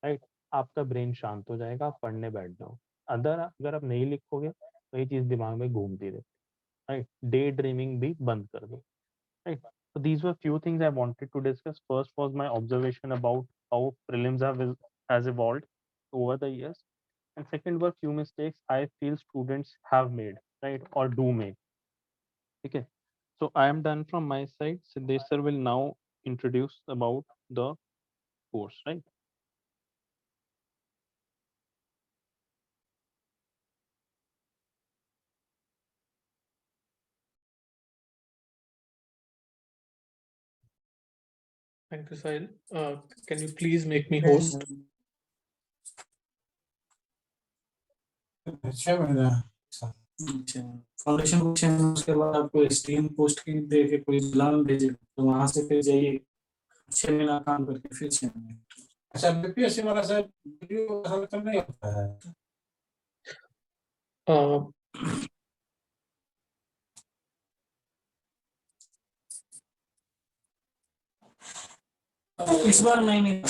[SPEAKER 2] right? आपका brain शांत हो जाएगा, आप पढ़ने बैठ जाओ। अगर आप नहीं लिखोगे तो ये चीज दिमाग में घूमती रहती, राइट? डे ड्रीमिंग भी बंद कर दो, right? So these were few things I wanted to discuss. First was my observation about how prelims has evolved over the years, and second were few mistakes I feel students have made, right, or do make. Okay, so I am done from my side. Siddesh sir will now introduce about the course, right?
[SPEAKER 1] Thank you, Sahil. Can you please make me host?
[SPEAKER 4] अच्छा बनेगा। अच्छा, foundation question, उसके बाद आपको stream post की दे के कोई बुलान भेजे, तो वहां से फिर जाइए 6 महीना काम करके फिर 6 महीने। अच्छा, बीपीएससी वाला सर वीडियो हल कर नहीं होता है। इस बार नहीं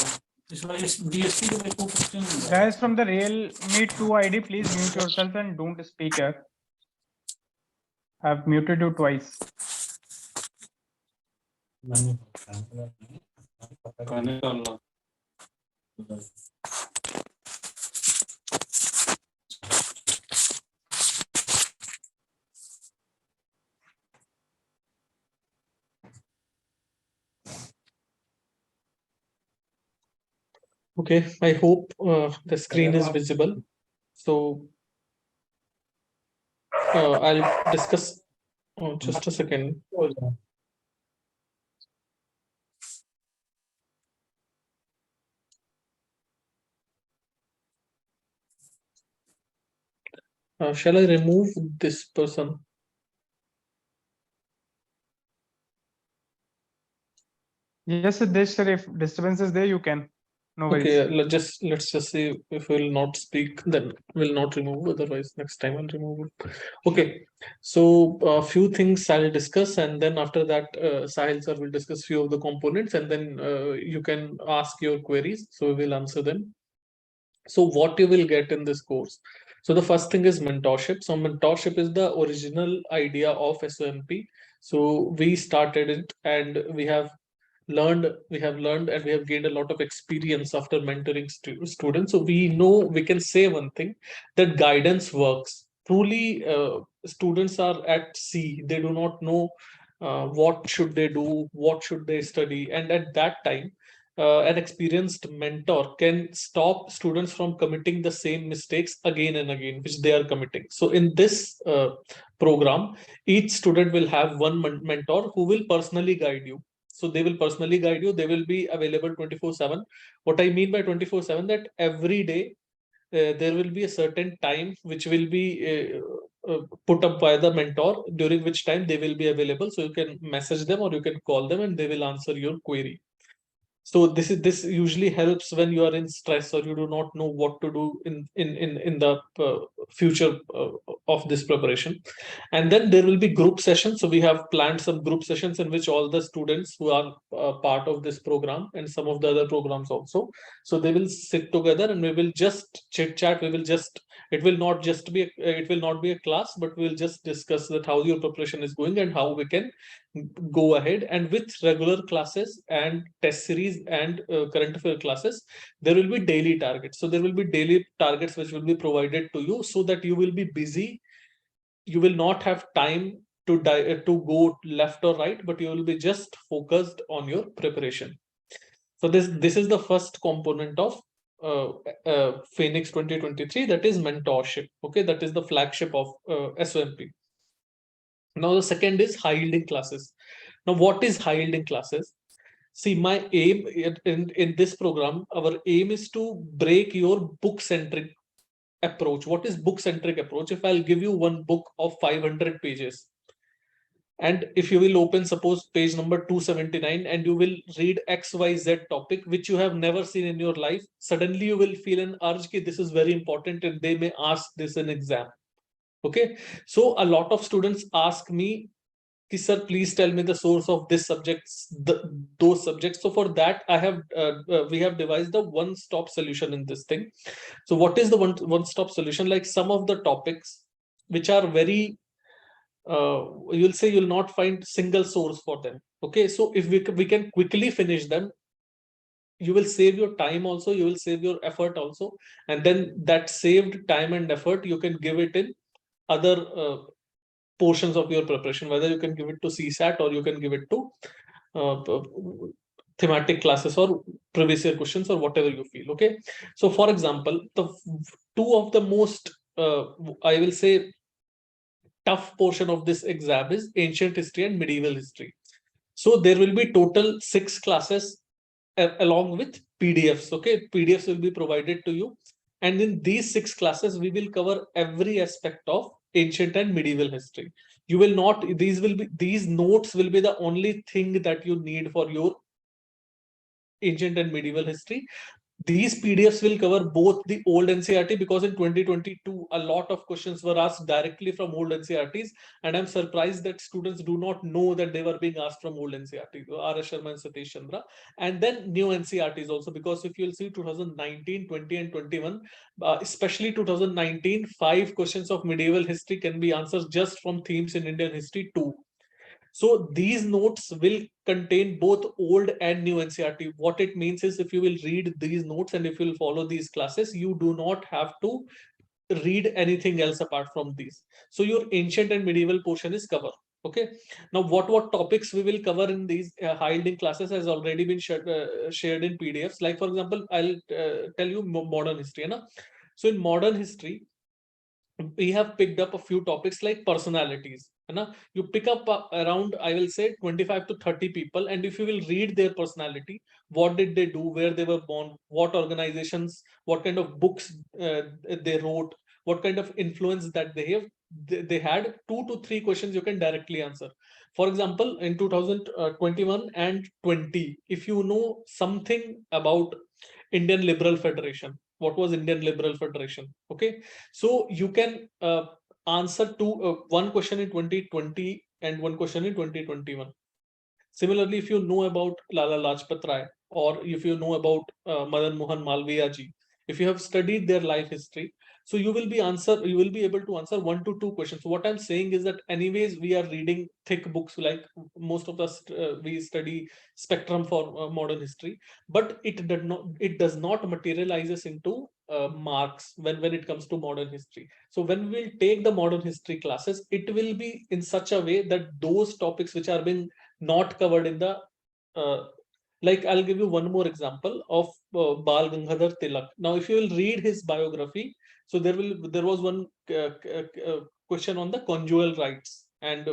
[SPEAKER 4] इस बार डीएसपी के को question.
[SPEAKER 6] Guys from the Real Meet 2 ID, please mute yourself and don't speak here. I've muted you twice.
[SPEAKER 1] Okay, I hope the screen is visible. So I'll discuss. Oh, just a second. Shall I remove this person?
[SPEAKER 6] Yes, this if disturbance is there, you can. No worries.
[SPEAKER 1] Okay, let's just see if we'll not speak, then we'll not remove. Otherwise, next time I'll remove it. Okay, so a few things I'll discuss, and then after that, Sahil sir will discuss few of the components, and then you can ask your queries, so we will answer them. So what you will get in this course? So the first thing is mentorship. So mentorship is the original idea of SOMP. So we started it, and we have learned and we have gained a lot of experience after mentoring students. So we know, we can say one thing, that guidance works truly. Students are at sea, they do not know what should they do, what should they study, and at that time an experienced mentor can stop students from committing the same mistakes again and again which they are committing. So in this program, each student will have one mentor who will personally guide you. So they will personally guide you, they will be available 24/7. What I mean by 24/7, that every day there will be a certain time which will be put up by the mentor, during which time they will be available. So you can message them or you can call them and they will answer your query. So this usually helps when you are in stress or you do not know what to do in the future of this preparation. And then there will be group sessions. So we have planned some group sessions in which all the students who are part of this program and some of the other programs also, so they will sit together and we will just chit chat. We will just, it will not just be it will not be a class, but we will just discuss that how your preparation is going and how we can go ahead. And with regular classes and test series and current affair classes, there will be daily targets. So there will be daily targets which will be provided to you, so that you will be busy, you will not have time to go left or right, but you will be just focused on your preparation. So this is the first component of uh, Phoenix 2023, that is mentorship. Okay, that is the flagship of SOMP. Now the second is high yielding classes. Now what is high yielding classes? See, my aim in this program, our aim is to break your book centric approach. What is book centric approach? If I'll give you one book of 500 pages, and if you will open, suppose, page number 279, and you will read XYZ topic which you have never seen in your life, suddenly you will feel an urge that this is very important and they may ask this in exam. Okay, so a lot of students ask me, sir, please tell me the source of this subjects, those subjects. So for that, we have devised a one-stop solution in this thing. So what is the one-stop solution? Like some of the topics which are very, you'll say you'll not find single source for them. Okay, so if we can quickly finish them, you will save your time also, you will save your effort also, and then that saved time and effort you can give it in other portions of your preparation, whether you can give it to CSAT or you can give it to thematic classes or previous year questions or whatever you feel. Okay, so for example, the two of the most I will say tough portion of this exam is ancient history and medieval history. So there will be total 6 classes along with PDFs. Okay, PDFs will be provided to you, and in these 6 classes we will cover every aspect of ancient and medieval history. You will not, these notes will be the only thing that you need for your ancient and medieval history. These PDFs will cover both the old NCRT, because in 2022 a lot of questions were asked directly from old NCRTs, and I'm surprised that students do not know that they were being asked from old NCRT, R.S. Sharma and Satish Chandra, and then new NCRTs also, because if you'll see 2019, 20 and 21, especially 2019, 5 questions of medieval history can be answered just from themes in Indian history 2. So these notes will contain both old and new NCERT. What it means is, if you will read these notes and if you will follow these classes, you do not have to read anything else apart from these. So your ancient and medieval portion is covered. Okay. Now, what topics we will cover in these high yielding classes has already been shared in PDFs. Like, for example, I'll tell you modern history. Na? So in modern history, we have picked up a few topics like personalities. You pick up around, I will say, 25 to 30 people, and if you will read their personality, what did they do, where they were born, what organizations, what kind of books they wrote, what kind of influence that they had, 2 to 3 questions you can directly answer. For example, in 2021 and 20, if you know something about Indian Liberal Federation, what was Indian Liberal Federation? Okay, so you can answer one question in 2020 and one question in 2021. Similarly, if you know about Lala Lajpat Rai, or if you know about Madan Mohan Malviya ji, if you have studied their life history, so you will be able to answer 1 to 2 questions. So what I'm saying is that anyways we are reading thick books, like most of us we study spectrum for modern history, but it does not materializes into marks when it comes to modern history. So when we will take the modern history classes, it will be in such a way that those topics which are being not covered in the uh, like, I'll give you one more example of Bal Gangadhar Tilak. Now, if you will read his biography, so there was one question on the conjugal rights and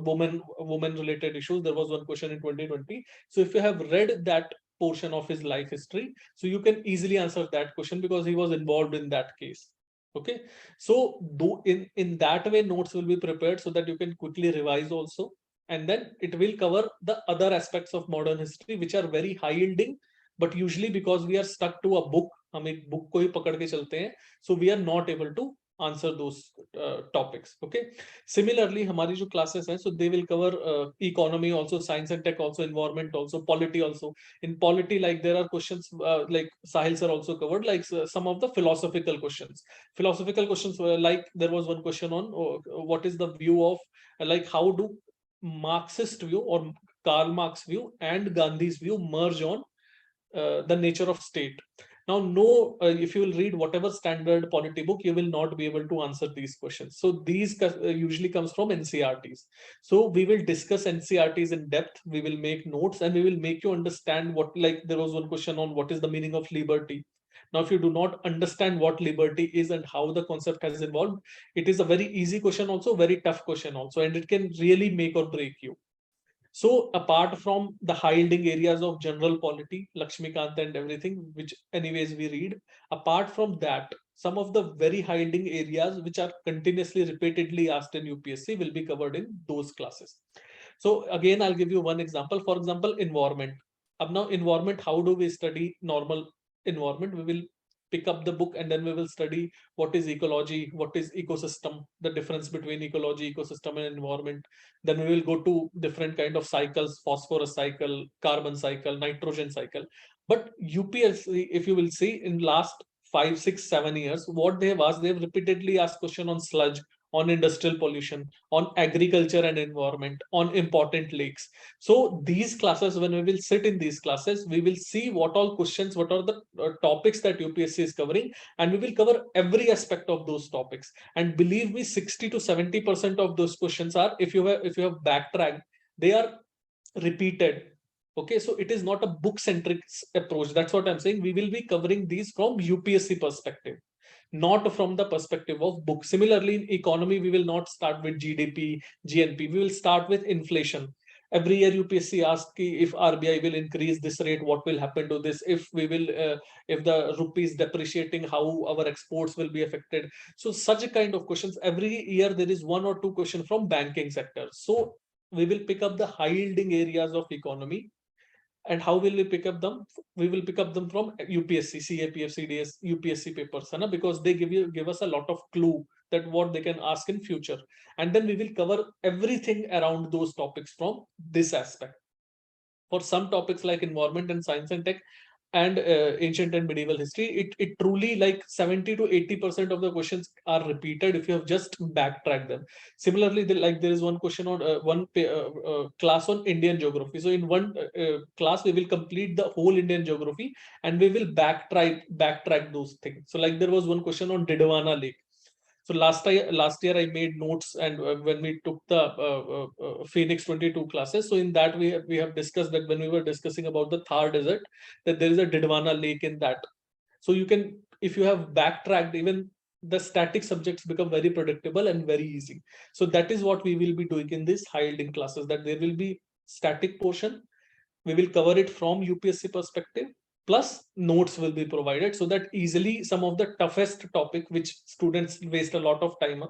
[SPEAKER 1] woman related issues. There was one question in 2020. So if you have read that portion of his life history, so you can easily answer that question because he was involved in that case. Okay, so in that way notes will be prepared so that you can quickly revise also, and then it will cover the other aspects of modern history which are very high yielding, but usually because we are stuck to a book, हम एक book को ही पकड़ के चलते हैं, so we are not able to answer those topics. Okay, similarly हमारी जो classes हैं, so they will cover economy also, science and tech also, environment also, polity also. In polity, like there are questions like Sahil sir also covered, like some of the philosophical questions like there was one question on what is the view of like how do Marxist view or Karl Marx view and Gandhi's view merge on the nature of state. Now, no, if you will read whatever standard polity book, you will not be able to answer these questions. So these usually comes from NCRTs. So we will discuss NCRTs in depth. We will make notes and we will make you understand what, like there was one question on what is the meaning of liberty. Now, if you do not understand what liberty is and how the concept has evolved, it is a very easy question also, very tough question also, and it can really make or break you. So apart from the high yielding areas of general polity, Lakshmikant and everything, which anyways we read, apart from that, some of the very high yielding areas which are continuously repeatedly asked in UPSC will be covered in those classes. So again, I'll give you one example. For example, environment. Now environment, how do we study normal environment? We will pick up the book and then we will study what is ecology, what is ecosystem, the difference between ecology, ecosystem and environment. Then we will go to different kind of cycles, phosphorus cycle, carbon cycle, nitrogen cycle. But UPSC, if you will see in last 5, 6, 7 years, what they have asked, they have repeatedly asked question on sludge, on industrial pollution, on agriculture and environment, on important lakes. So these classes, when we will sit in these classes, we will see what all questions, what are the topics that UPSC is covering, and we will cover every aspect of those topics. And believe me, 60 to 70% of those questions are, if you have backtracked, they are repeated. Okay, so it is not a book centric approach. That's what I'm saying. We will be covering these from UPSC perspective, not from the perspective of book. Similarly, in economy, we will not start with GDP, GNP. We will start with inflation. Every year UPSC asks if RBI will increase this rate, what will happen to this? If we will, if the rupee is depreciating, how our exports will be affected? So such kind of questions every year there is 1 or 2 questions from banking sector. So we will pick up the high yielding areas of economy. And how will we pick up them? We will pick up them from UPSC, CAPF, CDS, UPSC papers, because they give us a lot of clue that what they can ask in future. And then we will cover everything around those topics from this aspect. For some topics like environment and science and tech, and ancient and medieval history, it truly like 70 to 80% of the questions are repeated if you have just backtracked them. Similarly, like there is one question on class on Indian geography. So in one class we will complete the whole Indian geography and we will backtrack those things. So like there was one question on Didwana Lake. So last year I made notes, and when we took the Phoenix 22 classes, so in that we have discussed that when we were discussing about the Thar Desert, that there is a Didwana Lake in that. So you can, if you have backtracked, even the static subjects become very predictable and very easy. So that is what we will be doing in these high yielding classes, that there will be static portion. We will cover it from UPSC perspective, plus notes will be provided, so that easily some of the toughest topic which students waste a lot of time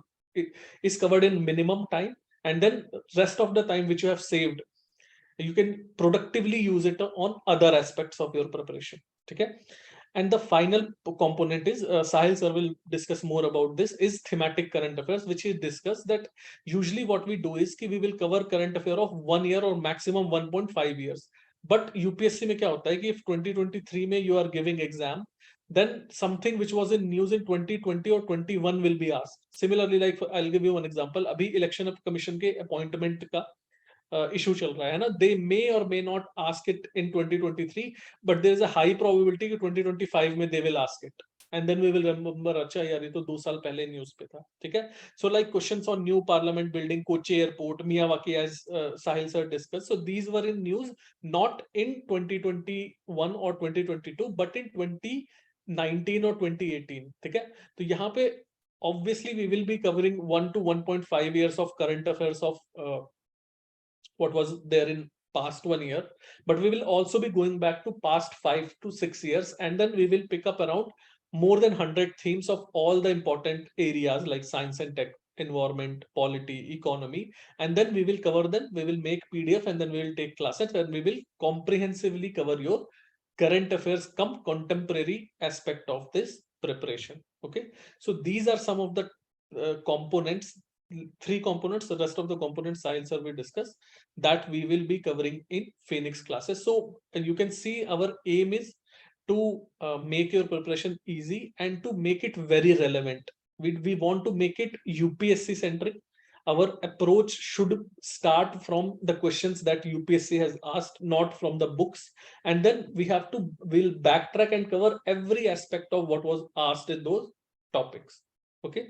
[SPEAKER 1] is covered in minimum time, and then rest of the time which you have saved, you can productively use it on other aspects of your preparation. Okay. And the final component is Sahil sir will discuss more about this, is thematic current affairs, which he discussed that usually what we do is we will cover current affair of 1 year or maximum 1.5 years. But UPSC में क्या होता है कि if 2023 में you are giving exam, then something which was in news in 2020 or 21 will be asked. Similarly, like I'll give you one example. अभी election commission के appointment का issue चल रहा है ना, they may or may not ask it in 2023, but there is a high probability कि 2025 में they will ask it, and then we will remember, अच्छा यार ये तो 2 साल पहले न्यूज पे था. ठीक है. So like questions on new parliament building, Kochi airport, Miyawaki, as Sahil sir discussed, so these were in news not in 2021 or 2022 but in 2019 or 2018. ठीक है. तो यहाँ पे obviously we will be covering 1 to 1.5 years of current affairs of what was there in past 1 year, but we will also be going back to past 5 to 6 years, and then we will pick up around more than 100 themes of all the important areas like science and tech, environment, polity, economy, and then we will cover them. We will make PDF and then we will take classes and we will comprehensively cover your current affairs come contemporary aspect of this preparation. Okay, so these are some of the components, 3 components. The rest of the components science will discuss, that we will be covering in Phoenix classes. So you can see our aim is to make your preparation easy and to make it very relevant. We want to make it UPSC centric. Our approach should start from the questions that UPSC has asked, not from the books. And then we'll backtrack and cover every aspect of what was asked in those topics. Okay.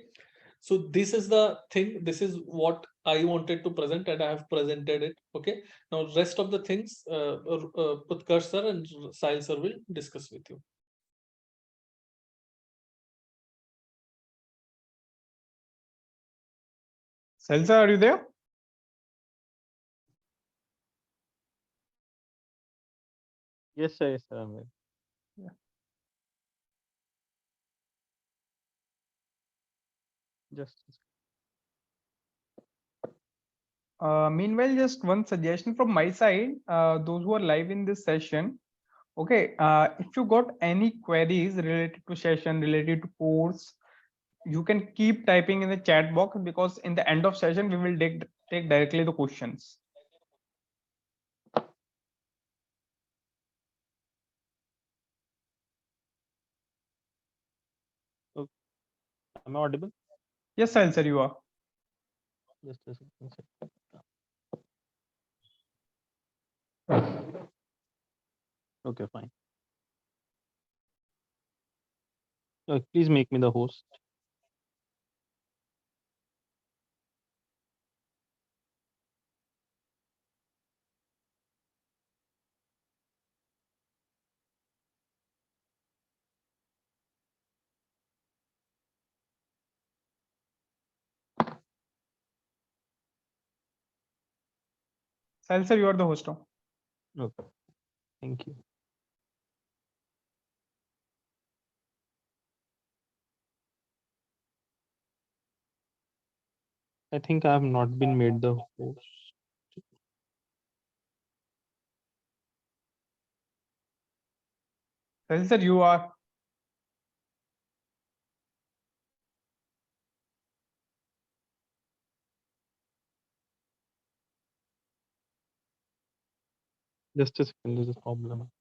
[SPEAKER 1] So this is the thing, this is what I wanted to present and I have presented it. Okay. Now rest of the things Utkarsh sir and Sahil sir will discuss with you.
[SPEAKER 6] Sahil sir, are you there?
[SPEAKER 2] Yes, sir. Yes, sir. I'm there. Just
[SPEAKER 6] Meanwhile, just one suggestion from my side, those who are live in this session. Okay, if you got any queries related to session, related to course, you can keep typing in the chat box, because in the end of session we will take directly the questions.
[SPEAKER 2] am I audible?
[SPEAKER 6] Yes, Sahil sir, you are.
[SPEAKER 2] Just a second. Okay, fine. Please make me the host.
[SPEAKER 6] Sahil sir, you are the host now.
[SPEAKER 2] Okay. Thank you. I think I have not been made the host.
[SPEAKER 6] Sahil sir, you are.
[SPEAKER 2] Just a second, there's a problem.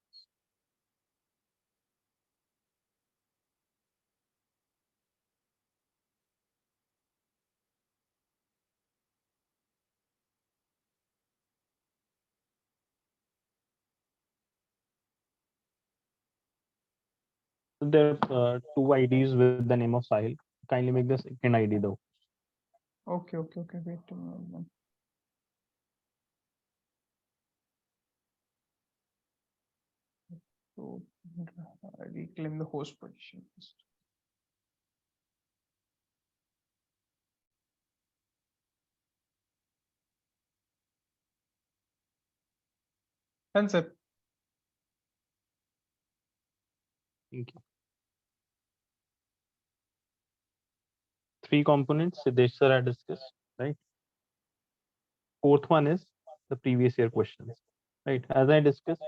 [SPEAKER 2] So there are two IDs with the name of Sahil. Kindly make the second ID though.
[SPEAKER 6] Okay. Wait a moment. So reclaim the host position first. Done, sir.
[SPEAKER 2] Thank you. Three components Siddesh sir had discussed, right? Fourth one is the previous year questions, right? As I discussed,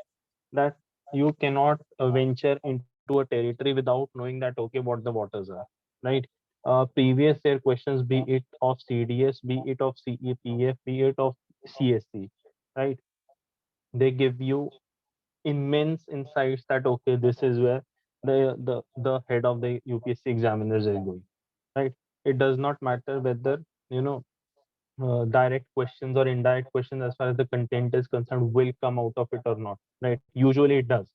[SPEAKER 2] that you cannot venture into a territory without knowing that okay, what the waters are, right? Previous year questions, be it of CDS, be it of CEPF, be it of CSC, right? They give you immense insights that okay, this is where the head of the UPSC examiners is going, right? It does not matter whether you know direct questions or indirect questions as far as the content is concerned will come out of it or not, right? Usually it does.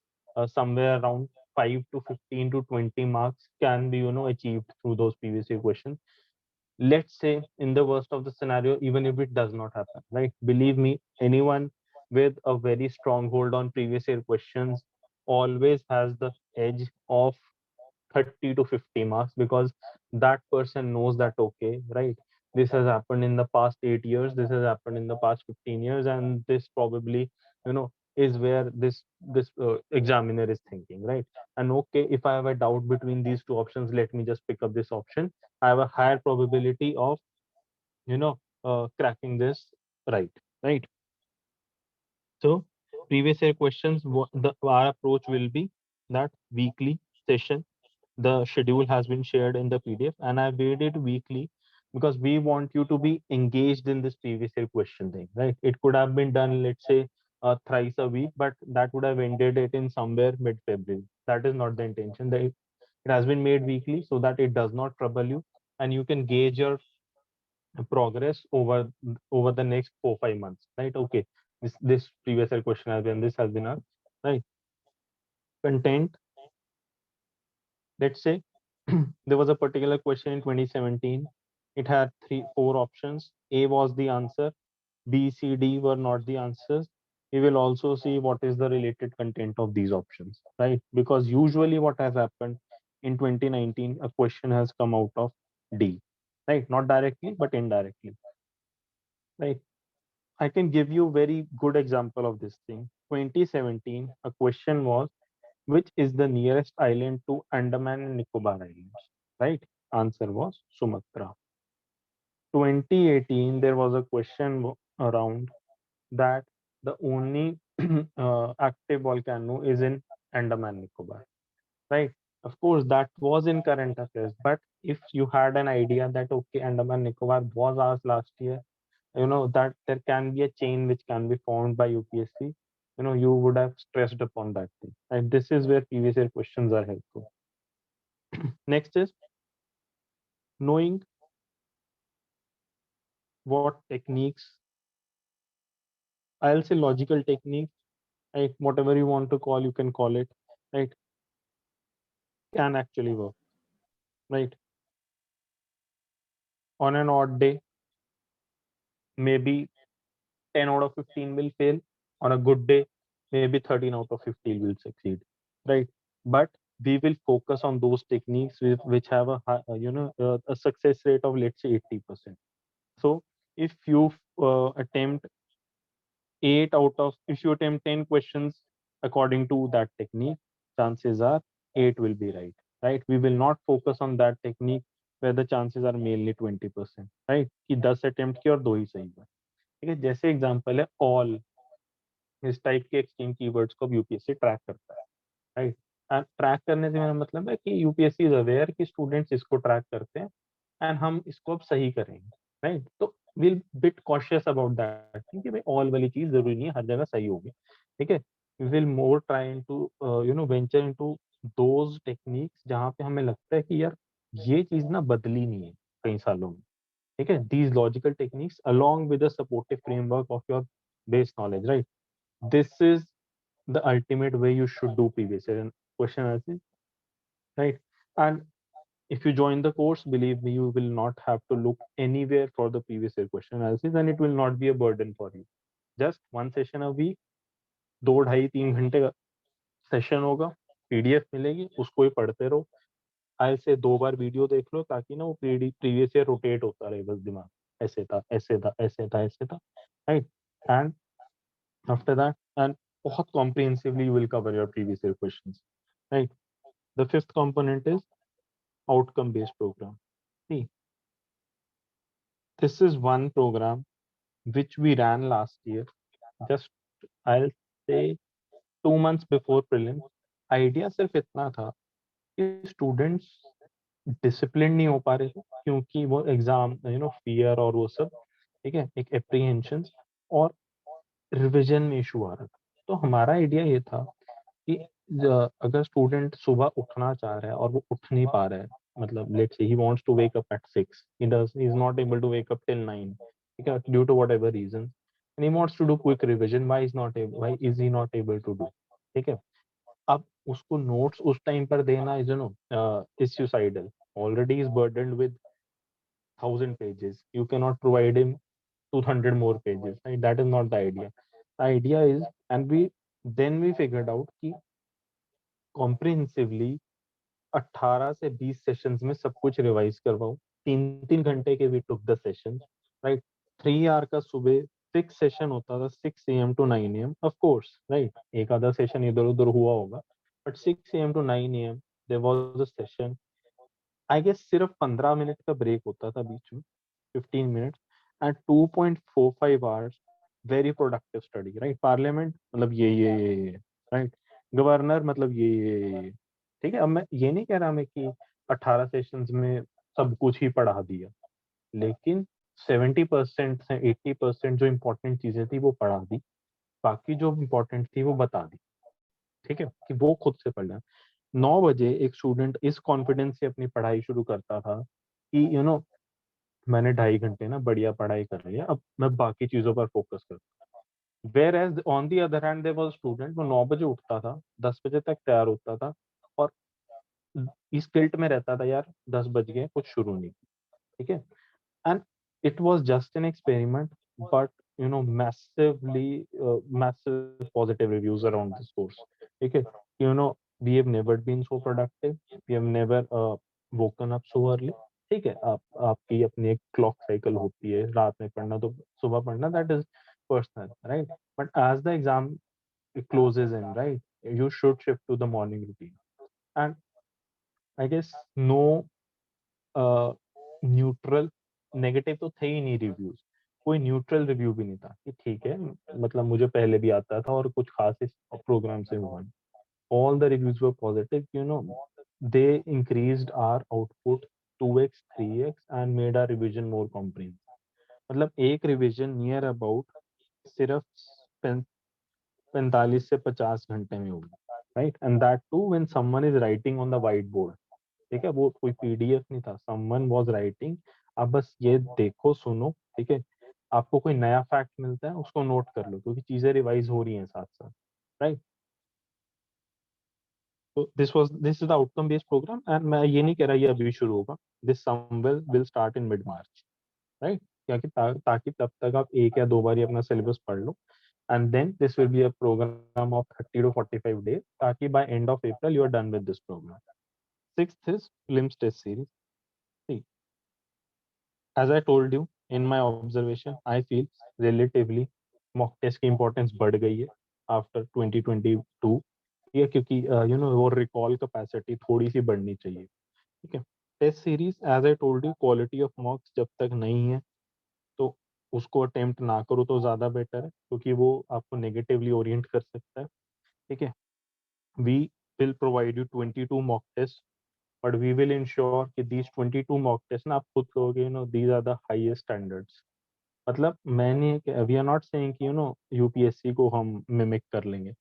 [SPEAKER 2] Somewhere around 5 to 15 to 20 marks can be achieved through those previous year questions. Let's say in the worst of the scenario, even if it does not happen, right? Believe me, anyone with a very strong hold on previous year questions always has the edge of 30 to 50 marks, because that person knows that okay, right, this has happened in the past 8 years, this has happened in the past 15 years, and this probably is where this examiner is thinking, right? And okay, if I have a doubt between these two options, let me just pick up this option. I have a higher probability of cracking this, right. So previous year questions, our approach will be that weekly session, the schedule has been shared in the PDF, and I made it weekly because we want you to be engaged in this previous year question thing, right? It could have been done, let's say, thrice a week, but that would have ended it in somewhere mid-February. That is not the intention. It has been made weekly so that it does not trouble you, and you can gauge your progress over the next 4 5 months, right? Okay, this previous year question has been, this has been asked, right? Content, let's say there was a particular question in 2017. It had 4 options. A was the answer, B, C, D were not the answers. We will also see what is the related content of these options, right? Because usually what has happened in 2019, a question has come out of D, right? Not directly but indirectly, right? I can give you very good example of this thing. 2017, a question was, which is the nearest island to Andaman and Nicobar Islands? Right? Answer was Sumatra. 2018, there was a question around that the only active volcano is in Andaman Nicobar. Right? Of course, that was in current affairs. But if you had an idea that okay, Andaman Nicobar was asked last year, that there can be a chain which can be formed by UPSC, you would have stressed upon that thing, and this is where previous year questions are helpful. Next is knowing what techniques, I'll say logical techniques, right? Whatever you want to call, you can call it, right? Can actually work, right? On an odd day, maybe 10 out of 15 will fail. On a good day, maybe 13 out of 15 will succeed, right? But we will focus on those techniques which have a a success rate of, let's say, 80%. So if you attempt 8 out of, if you attempt 10 questions according to that technique, chances are 8 will be right, right? We will not focus on that technique where the chances are mainly 20%, right? कि 10 attempt किए और 2 ही सही हुए, ठीक है? जैसे example है all, इस टाइप के एक्सट्रीम कीवर्ड्स को यूपीएससी ट्रैक करता है, राइट? एंड ट्रैक करने से मेरा मतलब है कि यूपीएससी इज अवेयर कि स्टूडेंट्स इसको ट्रैक करते हैं एंड हम इसको अब सही करेंगे, राइट? तो will bit cautious about that कि भाई ऑल वाली चीज जरूरी नहीं है हर जगह सही होगी, ठीक है? We will more try to venture into those techniques जहाँ पे हमें लगता है कि यार ये चीज ना बदली नहीं है कई सालों में, ठीक है? These logical techniques along with the supportive framework of your base knowledge, right? This is the ultimate way you should do previous year question analysis, right? And if you join the course, believe me, you will not have to look anywhere for the previous year question analysis, and it will not be a burden for you. Just one session a week, 2 ढाई 3 घंटे का session होगा, PDF मिलेगी, उसको ही पढ़ते रहो। आज से 2 बार वीडियो देख लो ताकि ना वो प्रीवियस ईयर रोटेट होता रहे बस दिमाग, ऐसे था ऐसे था ऐसे था ऐसे था, right? And after that and बहुत comprehensively you will cover your previous year questions, right? The fifth component is outcome based program. See, this is one program which we ran last year, just I'll say 2 months before prelims. Idea सिर्फ इतना था कि students discipline नहीं हो पा रहे थे क्योंकि वो एग्जाम फियर और वो सब, ठीक है, एक एप्रीहेंशन और रिवीजन में इशू आ रहा था। तो हमारा आइडिया ये था कि अगर स्टूडेंट सुबह उठना चाह रहा है और वो उठ नहीं पा रहा है, मतलब let's say he wants to wake up at 6, he is not able to wake up till 9, ठीक है, due to whatever reason, and he wants to do quick revision, why is he not able to do, ठीक है। अब उसको notes उस time पर देना is is suicidal, already is burdened with 1000 pages, you cannot provide him 200 more pages, right? That is not the idea. The idea is, and we figured out कि comprehensively 18 से 20 sessions में सब कुछ revise करवाओ, 3-3 घंटे के we took the session, right? 3 hour का सुबह 6 सेशन होता था, 6 AM to 9 AM, of course, right? एक आधा सेशन इधर उधर हुआ होगा, but 6 AM to 9 AM there was a session. I guess सिर्फ 15 मिनट का ब्रेक होता था बीच में, 15 minute, and 2.45 hours very productive study, right? Parliament मतलब ये राइट? गवर्नर मतलब ये, ठीक है। अब मैं ये नहीं कह रहा मैं कि 18 सेशंस में सब कुछ ही पढ़ा दिया, लेकिन 70% से 80% जो इम्पोर्टेंट चीजें थी वो पढ़ा दी, बाकी जो इम्पोर्टेंट थी वो बता दी, ठीक है, कि वो खुद से पढ़ लें। 9 बजे एक स्टूडेंट इस कॉन्फिडेंस से अपनी पढ़ाई शुरू करता था कि मैंने 2.5 घंटे ना बढ़िया पढ़ाई कर लिया, अब मैं बाकी चीजों पर फोकस करता हूँ। Whereas on the other hand there was student, वो 9 बजे उठता था, 10 बजे तक तैयार होता था और इस गिल्ट में रहता था, यार 10 बज गए, कुछ शुरू नहीं, ठीक है। And it was just an experiment, but massive positive reviews around this course, okay? We have never been so productive, we have never woken up so early, ठीक है। आपकी अपनी एक क्लॉक साइकिल होती है, रात में पढ़ना तो सुबह पढ़ना, that is personal, right? But as the exam closes in, right, you should shift to the morning routine. And I guess no neutral, negative तो थे ही नहीं रिव्यूज, कोई न्यूट्रल रिव्यू भी नहीं था कि ठीक है, मतलब मुझे पहले भी आता था और कुछ खास इस प्रोग्राम से हुआ नहीं। All the reviews were positive, they increased our output 2x 3x and made our revision more comprehensive. मतलब एक रिवीजन नियर अबाउट सिर्फ 45 से 50 घंटे में होगी, right? And that too when someone is writing on the whiteboard, ठीक है, वो कोई पीडीएफ नहीं था, समवन वाज राइटिंग। आप बस ये देखो सुनो, ठीक है, आपको कोई नया फैक्ट मिलता है उसको नोट कर लो, क्योंकि चीजें रिवाइज हो रही हैं साथ साथ, राइट? तो this is the outcome based programme, and मैं ये नहीं कह रहा ये अभी शुरू होगा, this somewhere will start in mid March, right? ताकि तब तक आप 1 या 2 बार ही अपना सिलेबस पढ़ लो, and then this will be a program of 30 to 45 days, ताकि by end of April you are done with this program. Sixth is prelims test series. As I told you, in my observation, I feel relatively mock test की importance बढ़ गई है after 2022, ये क्योंकि वो recall capacity थोड़ी सी बढ़नी चाहिए, ठीक है। Test series, as I told you, quality of mocks जब तक नहीं है तो उसको अटेम्प्ट ना करो तो ज्यादा बेटर है, क्योंकि वो आपको नेगेटिवली ओरिएंट कर सकता है, ठीक है। We will provide you 22 mock tests, but we will ensure कि these 22 mock tests ना आप खुद कहोगे these are the highest standards। मतलब मैंने, वी आर नॉट सेइंग कि यूपीएससी को हम मिमिक कर लेंगे,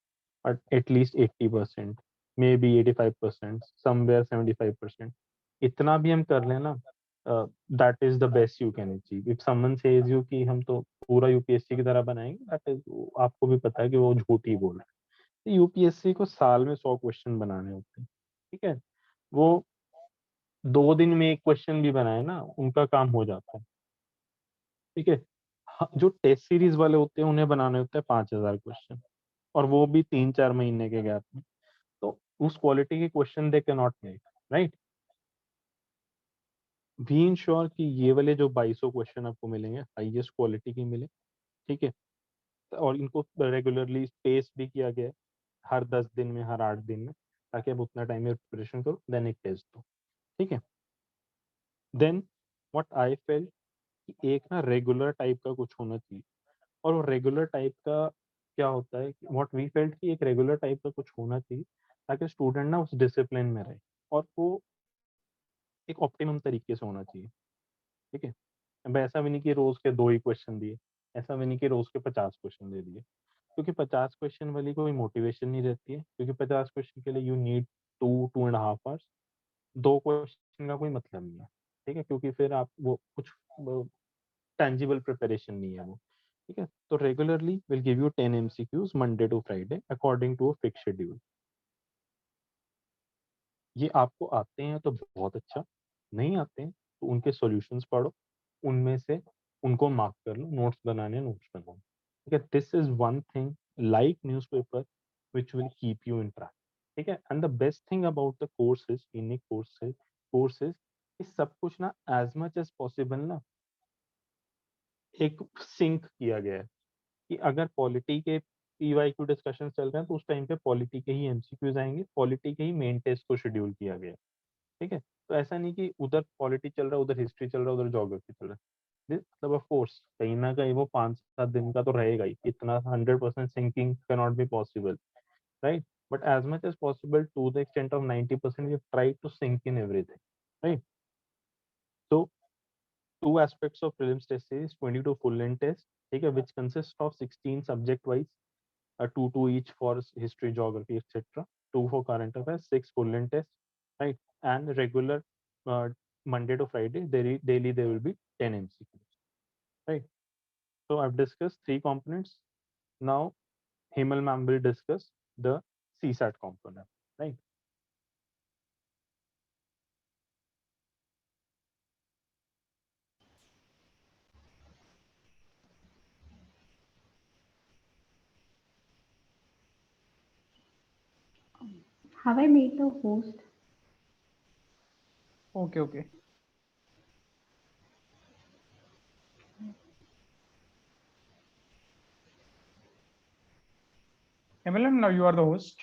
[SPEAKER 2] but at least 80%, may be 85%, somewhere 75%, इतना भी हम कर लेना, that is the best you can achieve. If someone says you कि हम तो पूरा यूपीएससी की तरह बनाएंगे, दैट इज, आपको भी पता है कि वो झूठ ही बोल रहे हैं। यूपीएससी को साल में 100 क्वेश्चन बनाने होते हैं, ठीक है। वो 2 दिन में एक क्वेश्चन भी बनाए ना, उनका काम हो जाता है। ठीक है, जो टेस्ट सीरीज वाले होते हैं उन्हें बनाने होते हैं 5,000 क्वेश्चन, और वो भी 3-4 महीने के गैप में। तो उस क्वालिटी के question they can not make, right. Be ensure कि ये वाले जो 2200 क्वेश्चन आपको मिलेंगे हाईएस्ट क्वालिटी के मिले। ठीक है, और इनको रेगुलरली स्पेस भी किया गया है, हर 10 दिन में, हर 8 दिन में, ताकि आप उतना टाइम में प्रिपरेशन करो, देन एक टेस्ट दो। ठीक है, देन व्हाट आई फेल कि एक ना रेगुलर टाइप का कुछ होना चाहिए। और वो रेगुलर टाइप का क्या होता है, व्हाट वी फेल्ट कि एक रेगुलर टाइप का कुछ होना चाहिए ताकि स्टूडेंट ना उस डिसिप्लिन में रहे, और वो एक ऑप्टिमम तरीके से होना चाहिए। ठीक है, अब ऐसा भी नहीं कि रोज के 2 ही क्वेश्चन दिए, ऐसा भी नहीं कि रोज के 50 क्वेश्चन दे दिए, क्योंकि 50 क्वेश्चन वाली कोई मोटिवेशन नहीं रहती है, क्योंकि 50 क्वेश्चन के लिए यू नीड 2-2.5 आवर्स। 2 क्वेश्चन का कोई मतलब नहीं है। ठीक है, क्योंकि फिर आप वो कुछ टेंजिबल प्रिपरेशन नहीं है वो। ठीक है, तो regularly will give you 10 MCQs Monday to Friday according to a fix schedule. ये आपको आते हैं तो बहुत अच्छा, नहीं आते हैं तो उनके सॉल्यूशंस पढ़ो, उनमें से उनको मार्क कर लो, नोट्स बनाने नोट्स बनाओ। ठीक है, this is one thing like newspaper which will keep you in track. ठीक है, and the best thing about the courses, in courses इस सब कुछ ना एज मच एज पॉसिबल ना एक सिंक किया गया है, कि अगर पॉलिटी के पीवाईक्यू डिस्कशन चल रहे हैं तो उस टाइम पे पॉलिटी के ही एमसीक्यूज आएंगे, पॉलिटी के ही मेन टेस्ट को शेड्यूल किया गया है। ठीक है, तो ऐसा नहीं कि उधर पॉलिटी चल रहा है, उधर हिस्ट्री चल रहा है, उधर ज्योग्राफी चल रहा है। मतलब ऑफ कोर्स कहीं ना कहीं वो 5-7 दिन का तो रहेगा ही, इतना 100% syncing can not be possible, right. But as much as possible to the extent of 90% you try to sync in everything, right. तो two aspects of prelims test series, 22 full length test, ठीक है, which consists of 16 subject wise, 2 each for history, geography, etc. 2 for current affairs, 6 full length tests, right? And regular uh, Monday to Friday, daily there will be 10 MCQs, right? So I've discussed 3 components. Now Himal ma'am will discuss the CSAT component, right?
[SPEAKER 7] Have I made the host?
[SPEAKER 6] Okay. MLM, now you are the host.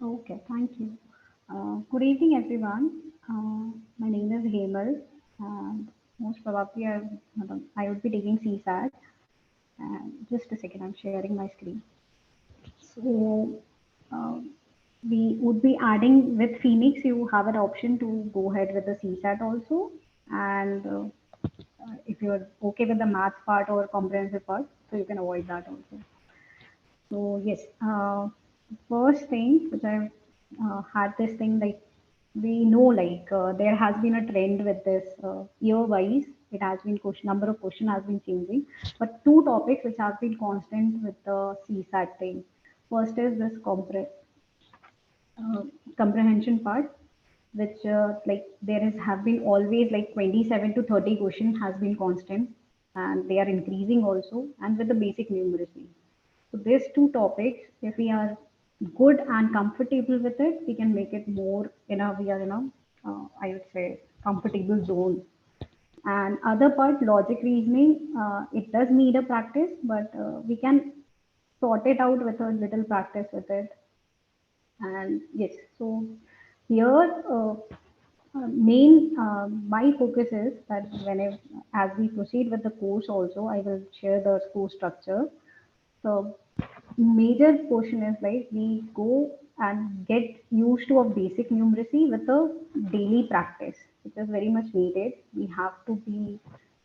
[SPEAKER 7] Okay, thank you. Good evening, everyone. My name is Hemal, and most probably I would be taking CSAT. And just a second, I'm sharing my screen. So uh, we would be adding with Phoenix. You have an option to go ahead with the CSAT also, and if you're okay with the math part or comprehensive part, so you can avoid that also. So yes, first thing which I've had this thing like we know like there has been a trend with this year wise. It has been number of question has been changing, but two topics which have been constant with the CSAT thing. First is this comprehension part, which like there is have been always like 27 to 30 question has been constant, and they are increasing also, and with the basic numeracy. So these two topics, if we are good and comfortable with it, we can make it more in a we are in a I would say comfortable zone. And other part, logic reasoning, it does need a practice, but we can sort it out with a little practice with it. And yes, so here main my focus is that whenever as we proceed with the course also, I will share the course structure. So major portion is like we go and get used to a basic numeracy with a daily practice, which is very much needed. We have to be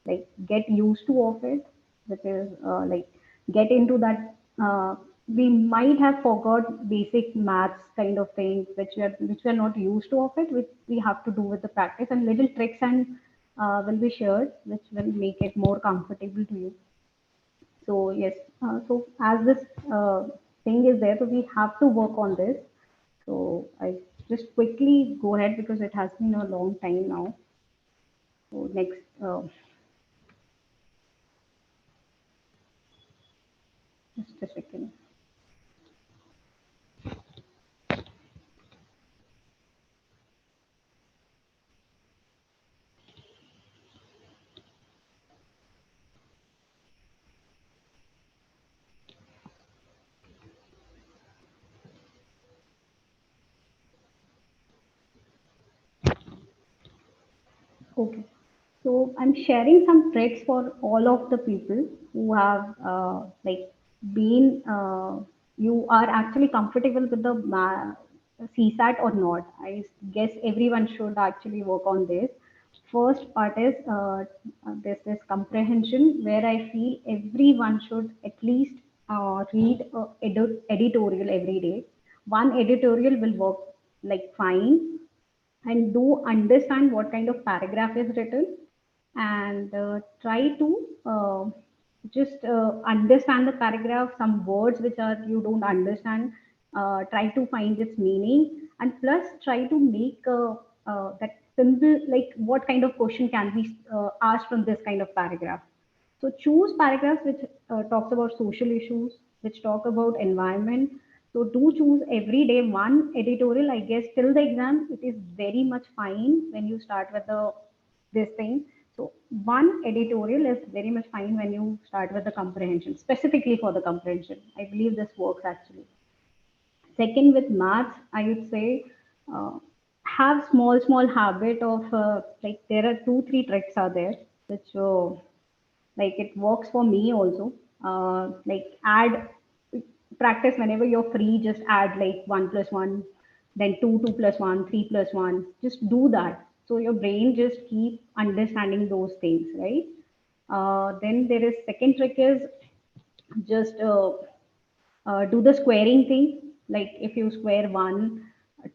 [SPEAKER 7] like get used to of it, which is like get into that. We might have forgot basic maths kind of thing, which we are not used to of it, which we have to do with the practice, and little tricks and will be shared, which will make it more comfortable to you. So yes, so as this thing is there, so we have to work on this. So I just quickly go ahead because it has been a long time now. So next, just a second. Okay. So I'm sharing some tricks for all of the people who have like been you are actually comfortable with the CSAT or not. I guess everyone should actually work on this. First part is this comprehension where I feel everyone should at least read editorial every day. One editorial will work like fine, and do understand what kind of paragraph is written, and try to just understand the paragraph, some words which are you don't understand, try to find its meaning, and plus try to make that simple, like what kind of question can be asked from this kind of paragraph. So choose paragraphs which talks about social issues, which talk about environment. So do choose every day one editorial. I guess till the exam, it is very much fine when you start with the this thing. So one editorial is very much fine when you start with the comprehension, specifically for the comprehension. I believe this works actually. Second, with maths, I would say have small habit of like there are 2 3 tricks are there which like it works for me also. Like add, practice whenever you're free, just add like 1 plus 1, then 2 2 plus 1, 3 plus 1, just do that so your brain just keep understanding those things, right? Then there is second trick is just do the squaring thing. Like if you square 1,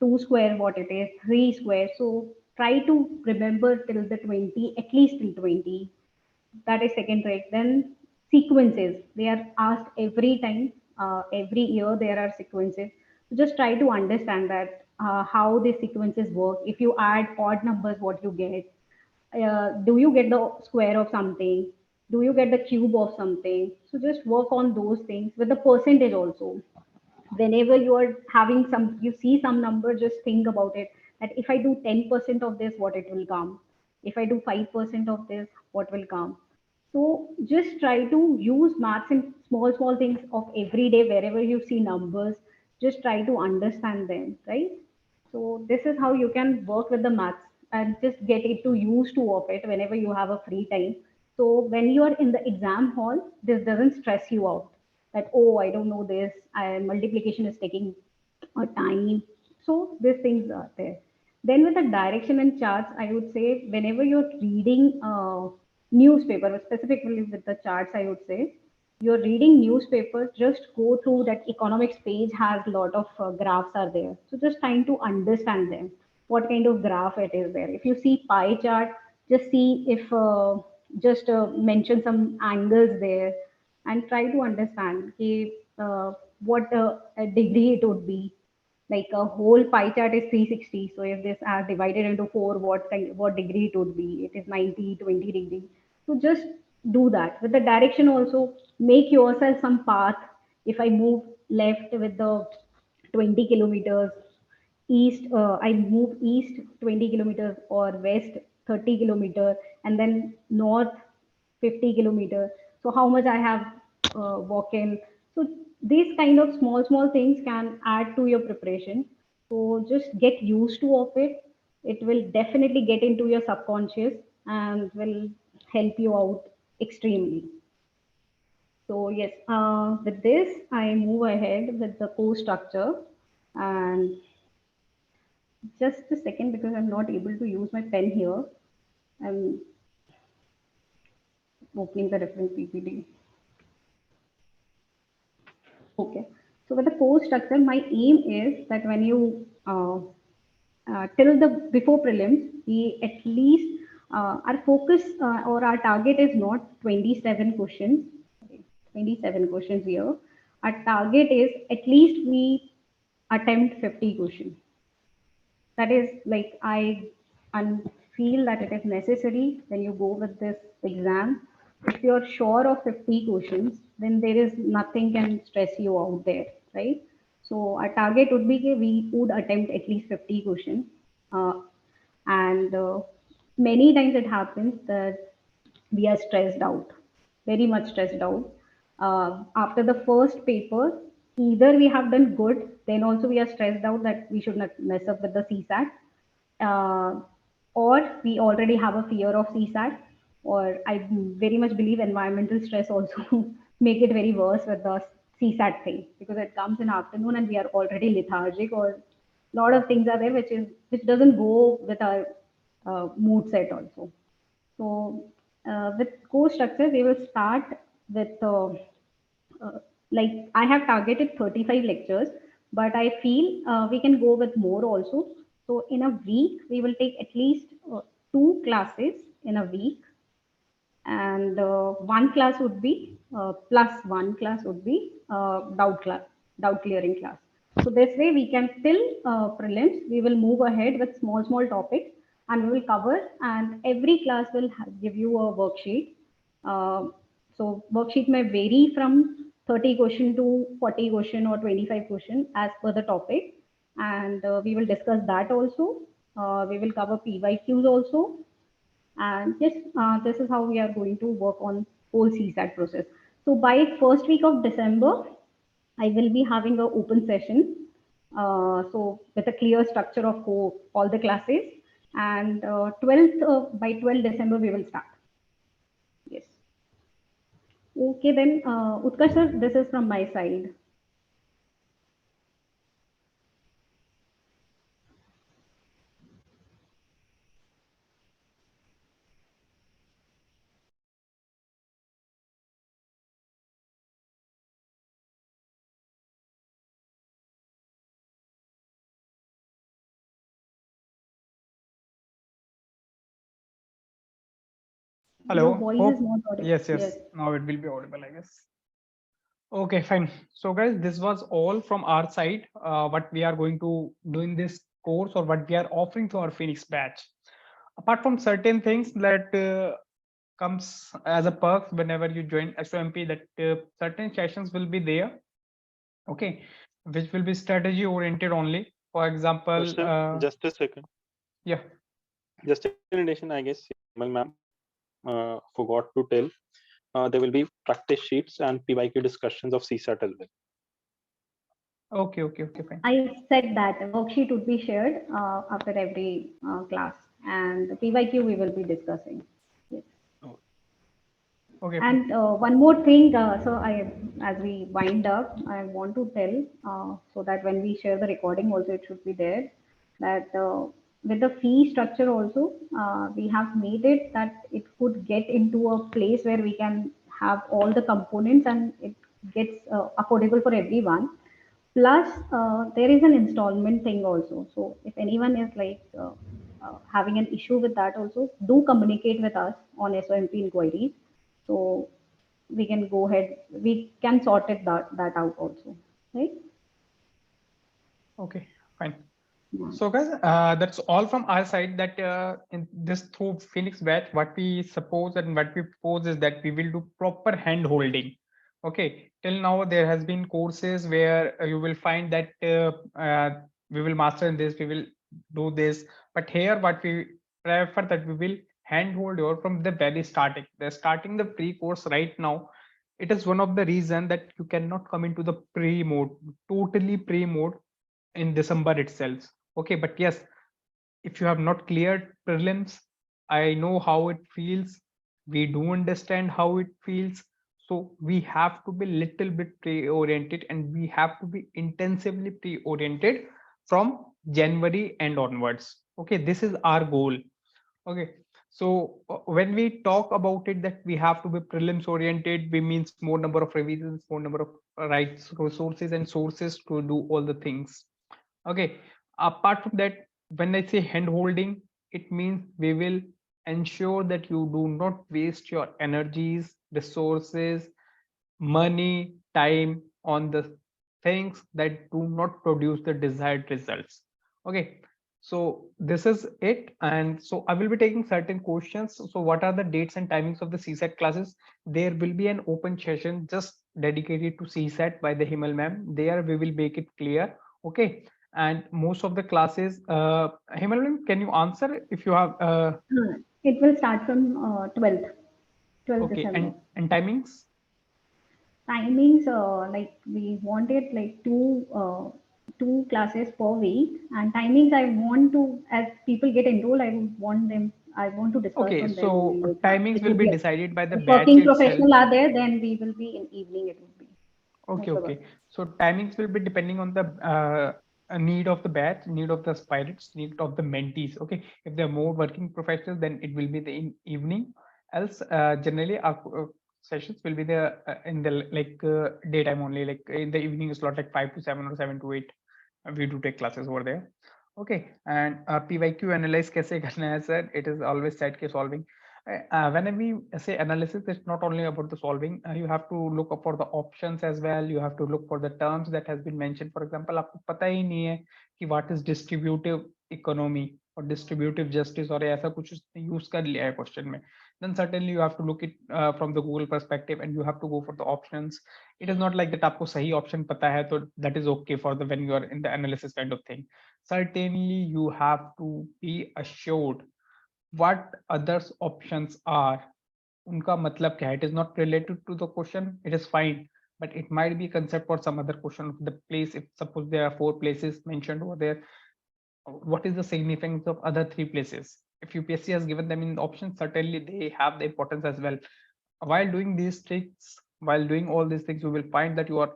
[SPEAKER 7] 2 square what it is, 3 square, so try to remember till the 20, at least till 20. That is second trick. Then sequences, they are asked every time, every year there are sequences. So just try to understand that how the sequences work. If you add odd numbers, what you get, do you get the square of something, do you get the cube of something. So just work on those things with the percentage also. Whenever you are having some, you see some number, just think about it, that if I do 10% of this, what it will come, if I do 5% of this, what will come. So just try to use maths in small things of every day. Wherever you see numbers, just try to understand them, right? So this is how you can work with the maths and just get it to use to of it whenever you have a free time. So when you are in the exam hall, this doesn't stress you out that, oh, I don't know this, multiplication is taking a time. So these things are there. Then with the direction and charts, I would say whenever you're reading newspaper, specifically with the charts, I would say you're reading newspaper, just go through that economics page has a lot of graphs are there. So just trying to understand them, what kind of graph it is there. If you see pie chart, just see if just mention some angles there and try to understand what a degree it would be. Like a whole pie chart is 360, so if this are divided into 4, what degree it would be, it is 90 20 degree. So just do that with the direction also. Make yourself some path. If I move left with the 20 kilometers, east, I move east 20 kilometers, or west 30 kilometer, and then north 50 kilometers. So how much I have walk in. So these kind of small things can add to your preparation. So just get used to of it. It will definitely get into your subconscious and will help you out extremely. So yes, with this, I move ahead with the course structure. And just a second, because I'm not able to use my pen here. I'm opening the reference PPT. Okay. So with the course structure, my aim is that when you till the before prelims, we at least our focus or our target is not 27 questions. 27 questions here. Our target is at least we attempt 50 questions. that is like feel that it is necessary when you go with this exam. If you're sure of 50 questions, then there is nothing can stress you out there, right? So our target would be that we would attempt at least 50 questions. And many times it happens that we are stressed out, very much stressed out. After the first paper, either we have done good, then also we are stressed out that we should not mess up with the CSAT, uh, or we already have a fear of CSAT, or I very much believe environmental stress also make it very worse with the CSAT thing, because it comes in afternoon and we are already lethargic, or a lot of things are there which doesn't go with our mood set also. So with course structure, we will start with uh, like I have targeted 35 lectures, but I feel we can go with more also. So in a week, we will take at least two classes in a week, and one class would be plus one class would be doubt clearing class. So this way we can till prelims, we will move ahead with small topics, and we will cover, and every class will give you a worksheet. uh, so worksheet may vary from 30 question to 40 question or 25 question as per the topic, and we will discuss that also. We will cover PYQs also, and yes, this is how we are going to work on whole CSAT process. So by first week of December, I will be having an open session. So with a clear structure of all the classes, and 12th by 12th December we will start. Yes. Okay then, Utkarsh sir, this is from my side. Your
[SPEAKER 6] Hello.
[SPEAKER 7] voice is
[SPEAKER 6] Hope.
[SPEAKER 7] not audible.
[SPEAKER 6] Yes,
[SPEAKER 7] Yes.
[SPEAKER 6] yes. Now it will be audible, I guess. Okay, fine. So, guys, this was all from our side. What we are going to do in this course, or what we are offering to our Phoenix batch. Apart from certain things that comes as a perk whenever you join SOMP, that certain sessions will be there. Okay, which will be strategy oriented only. For example,
[SPEAKER 2] Question, just a second.
[SPEAKER 6] yeah.
[SPEAKER 2] Just in addition, I guess Yamal ma'am forgot to tell there will be practice sheets and PYQ discussions of CSAT as well.
[SPEAKER 6] Okay, fine.
[SPEAKER 7] I said that a worksheet would be shared after every class, and the PYQ we will be discussing. Yes.
[SPEAKER 6] Okay, fine.
[SPEAKER 7] And one more thing, as we wind up, I want to tell, so that when we share the recording also, it should be there, that with the fee structure also, we have made it that it could get into a place where we can have all the components, and it gets affordable for everyone. Plus, there is an installment thing also. So if anyone is like having an issue with that also, do communicate with us on SOMP inquiries. So we can go ahead, we can sort that out also, right?
[SPEAKER 6] Okay, fine.
[SPEAKER 7] Yeah.
[SPEAKER 6] So guys, that's all from our side. That in this through Phoenix batch, what we suppose and what we propose is that we will do proper hand holding. Okay, till now there has been courses where you will find that we will master in this, we will do this, but here what we prefer that we will hand hold you from the very starting. The starting the pre-course right now. It is one of the reason that you cannot come into the pre mode, totally pre mode in December itself. Okay, but yes, if you have not cleared prelims, I know how it feels. We do understand how it feels. So we have to be little bit pre-oriented, and we have to be intensively pre-oriented from January and onwards. Okay, this is our goal. Okay, so when we talk about it that we have to be prelims oriented, we means more number of revisions, more number of rights, resources, and sources to do all the things. Okay, apart from that, when I say hand holding, it means we will ensure that you do not waste your energies, resources, money, time on the things that do not produce the desired results. Okay, So this is it. And so I will be taking certain questions. So what are the dates and timings of the CSAT classes? There will be an open session just dedicated to CSAT by the Himal ma'am. There we will make it clear. Okay. And most of the classes, Himal ma'am, can you answer if you have,
[SPEAKER 7] It will start from 12th
[SPEAKER 6] okay,
[SPEAKER 7] December.
[SPEAKER 6] and timings?
[SPEAKER 7] Timings, like we wanted like two classes per week, and timings I want to, as people get enrolled, I want to discuss
[SPEAKER 6] Okay,
[SPEAKER 7] on them only.
[SPEAKER 6] so
[SPEAKER 7] Like,
[SPEAKER 6] timings
[SPEAKER 7] it
[SPEAKER 6] will
[SPEAKER 7] would
[SPEAKER 6] be
[SPEAKER 7] be
[SPEAKER 6] decided by the
[SPEAKER 7] if
[SPEAKER 6] batch
[SPEAKER 7] working
[SPEAKER 6] itself.
[SPEAKER 7] professional are there, then we will be in evening. It would be
[SPEAKER 6] Okay,
[SPEAKER 7] most of us.
[SPEAKER 6] okay. So timings will be depending on the need of the batch, need of the aspirants, need of the mentees. Okay, if they're more working professionals, then it will be the in evening. Else, generally our sessions will be the in the like daytime only. Like in the evening slot, like 5 to 7 or 7 to 8. We do take classes over there. Okay, and PYQ analyze कैसे करना है sir? It is always set case solving. When we say analysis, it's not only about the solving. You have to look up for the options as well. You have to look for the terms that has been mentioned. For example, आपको पता ही नहीं है कि what is distributive economy or distributive justice और ऐसा कुछ use कर लिया है question में. Then certainly you have to look it from the Google perspective and you have to go for the options. It is not like that आपको सही option पता है तो that is okay for the when you are in the analysis kind of thing. Certainly you have to be assured what others options are. उनका मतलब क्या है? It is not related to the question, it is fine, but it might be concept for some other question of the place. If suppose there are 4 places mentioned over there, what is the significance of other 3 places? If UPSC has given them in the option, certainly they have the importance as well. While doing these tricks, while doing all these things, you will find that you are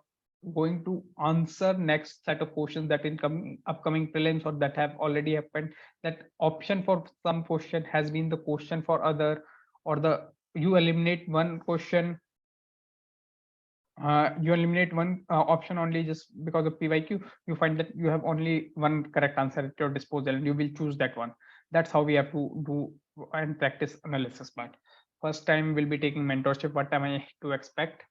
[SPEAKER 6] going to answer next set of questions that in upcoming prelims or that have already happened. That option for some question has been the question for other, or the you eliminate one question, you eliminate one option only just because of PYQ. You find that you have only one correct answer at your disposal and you will choose that one. That's how we have to do and practice analysis part. First time we'll be taking mentorship. What am I to expect?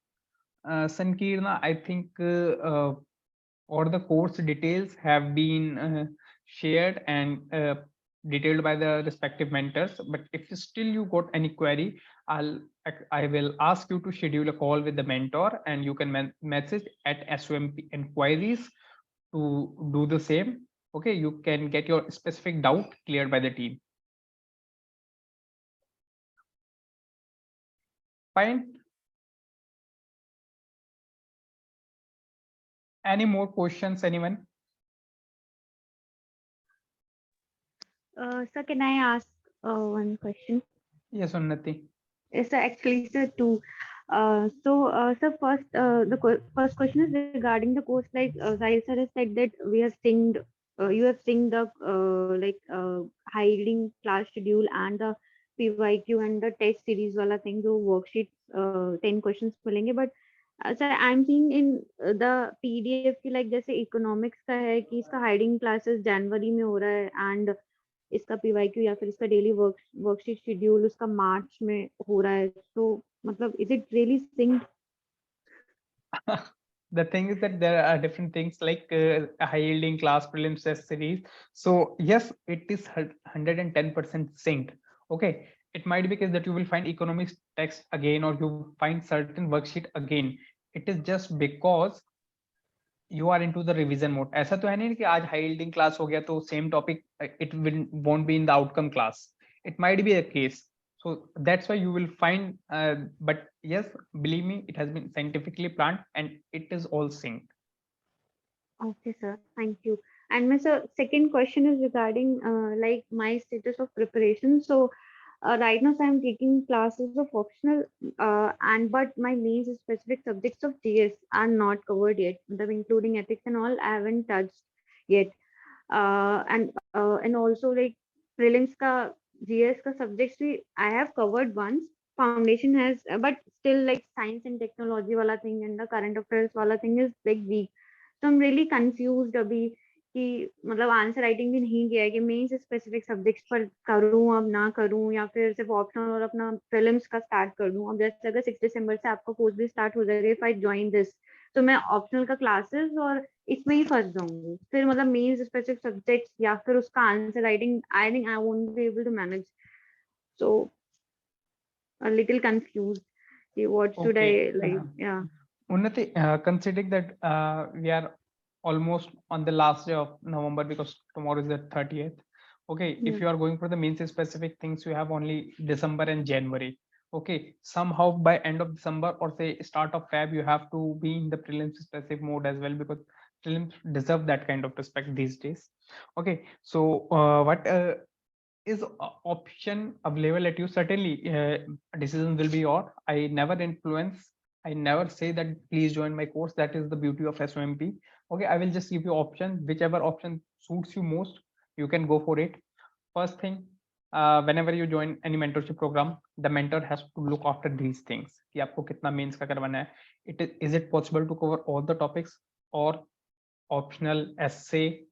[SPEAKER 6] Sankirna, I think all the course details have been shared and detailed by the respective mentors. But if still you got any query, I will ask you to schedule a call with the mentor, and you can message at SOMP inquiries to do the same. Okay, you can get your specific doubt cleared by the team. Fine. Any more questions, anyone?
[SPEAKER 8] Sir, can I ask one question?
[SPEAKER 6] Yes, Unnati.
[SPEAKER 8] Yes, sir, actually, sir, two. Sir, first, first question is regarding the course. Like Sahil sir has said that we have synced, you have synced the hiding class schedule and the PYQ and the test series wala thing, जो worksheet 10 questions मिलेंगे. But sir, I'm seeing in the PDF की like जैसे economics का है कि इसका hiding classes January में हो रहा है and इसका PYQ या फिर इसका डेली वर्कशीट शेड्यूल उसका मार्च में हो रहा है. तो मतलब is it really synced?
[SPEAKER 6] The thing is that there are different things like a high yielding class prelims test series. So yes, it is 110% synced. Okay, it might be case that you will find economics text again or you find certain worksheet again. It is just because you are into the revision mode. ऐसा तो है नहीं कि आज high yielding class हो गया तो same topic it won't be in the outcome class. It might be a case. So that's why you will find, but yes, believe me, it has been scientifically planned and it is all synced.
[SPEAKER 8] Okay, sir. Thank you. And my second question is regarding like my status of preparation. So right now, so I'm taking classes of optional, and but my main specific subjects of GS are not covered yet. Including ethics and all, I haven't touched yet. And also like prelims ka GS ka subjects we I have covered once. Foundation has, but still like science and technology wala thing and the current affairs wala thing is like weak. So I'm really confused अभी कि मतलब answer writing भी नहीं किया है कि main से specific subjects पर करूं अब ना करूं या फिर सिर्फ ऑप्शनल और अपना प्रीलिम्स का स्टार्ट कर दूं. अब जैसे अगर 6 दिसंबर से आपका कोर्स भी स्टार्ट हो जाएगा, इफ आई ज्वाइन दिस तो मैं ऑप्शनल का क्लासेस और इसमें ही फंस जाऊंगी, फिर मतलब मेंस स्पेसिफिक सब्जेक्ट्स या फिर उसका answer writing, I think I won't be able to manage, so a little confused. What should I like? Yeah.
[SPEAKER 6] Unnati, considering that we are almost on the last day of November because tomorrow is the 30th. Okay, if you are going for the means specific things, you have only December and January. Okay, somehow by end of December or say start of Feb, you have to be in the prelims specific mode as well, because prelims deserve that kind of respect these days. Okay, so what is option available at you? Certainly decision will be your. I never influence, I never say that please join my course. That is the beauty of SOMP. Okay, I will just give you option, whichever option suits you most, you can go for it. First thing, whenever you join any mentorship program, the mentor has to look after these things कि आपको कितना mains का करवाना है. Is it possible to cover all the topics, or optional essay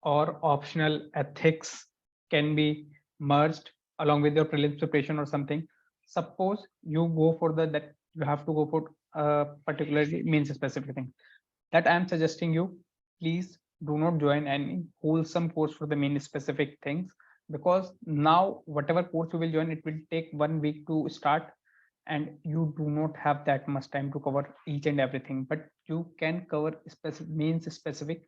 [SPEAKER 6] or optional ethics can be merged along with your prelims preparation or something. Suppose you go for that you have to go for particularly means specific thing, that I am suggesting you, please do not join any wholesome course for the main specific things, because now whatever course you will join, it will take 1 week to start, and you do not have that much time to cover each and everything, but you can cover means specific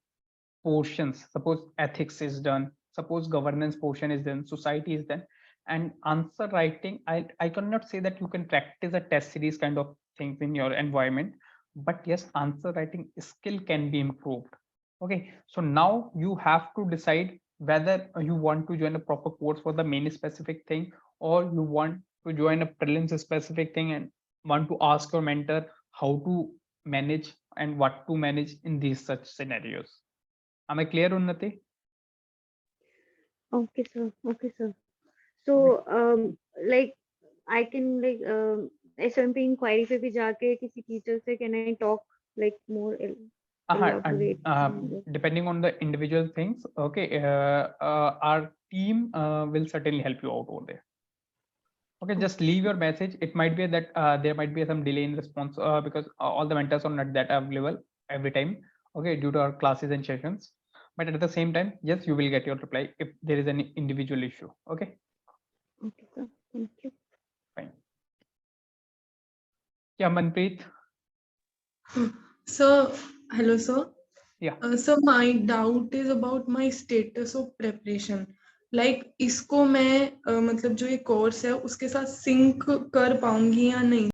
[SPEAKER 6] portions. Suppose ethics is done, suppose governance portion is done, society is done, and answer writing, I cannot say that you can practice a test series kind of things in your environment, but yes, answer writing skill can be improved. Okay, so now you have to decide whether you want to join a proper course for the main specific thing, or you want to join a prelims specific thing and want to ask your mentor how to manage and what to manage in these such scenarios. Am I clear, Unnati?
[SPEAKER 8] Okay, sir. Okay, sir. So, like, I can like SMP inquiry पे भी जाके किसी teacher से can I talk like more elaborate?
[SPEAKER 6] Depending on the individual things, okay, our team will certainly help you out over there. Okay, just leave your message. It might be that there might be some delay in response because all the mentors are not that available every time, okay, due to our classes and sessions. But at the same time, yes, you will get your reply if there is any individual issue. Okay.
[SPEAKER 8] Okay, sir. Thank you.
[SPEAKER 6] Fine. Yeah, Manpreet.
[SPEAKER 9] So, hello, sir.
[SPEAKER 6] Yeah.
[SPEAKER 9] So my doubt is about my status of preparation. Like, इसको मैं मतलब जो ये course है उसके साथ sink कर पाऊंगी या नहीं?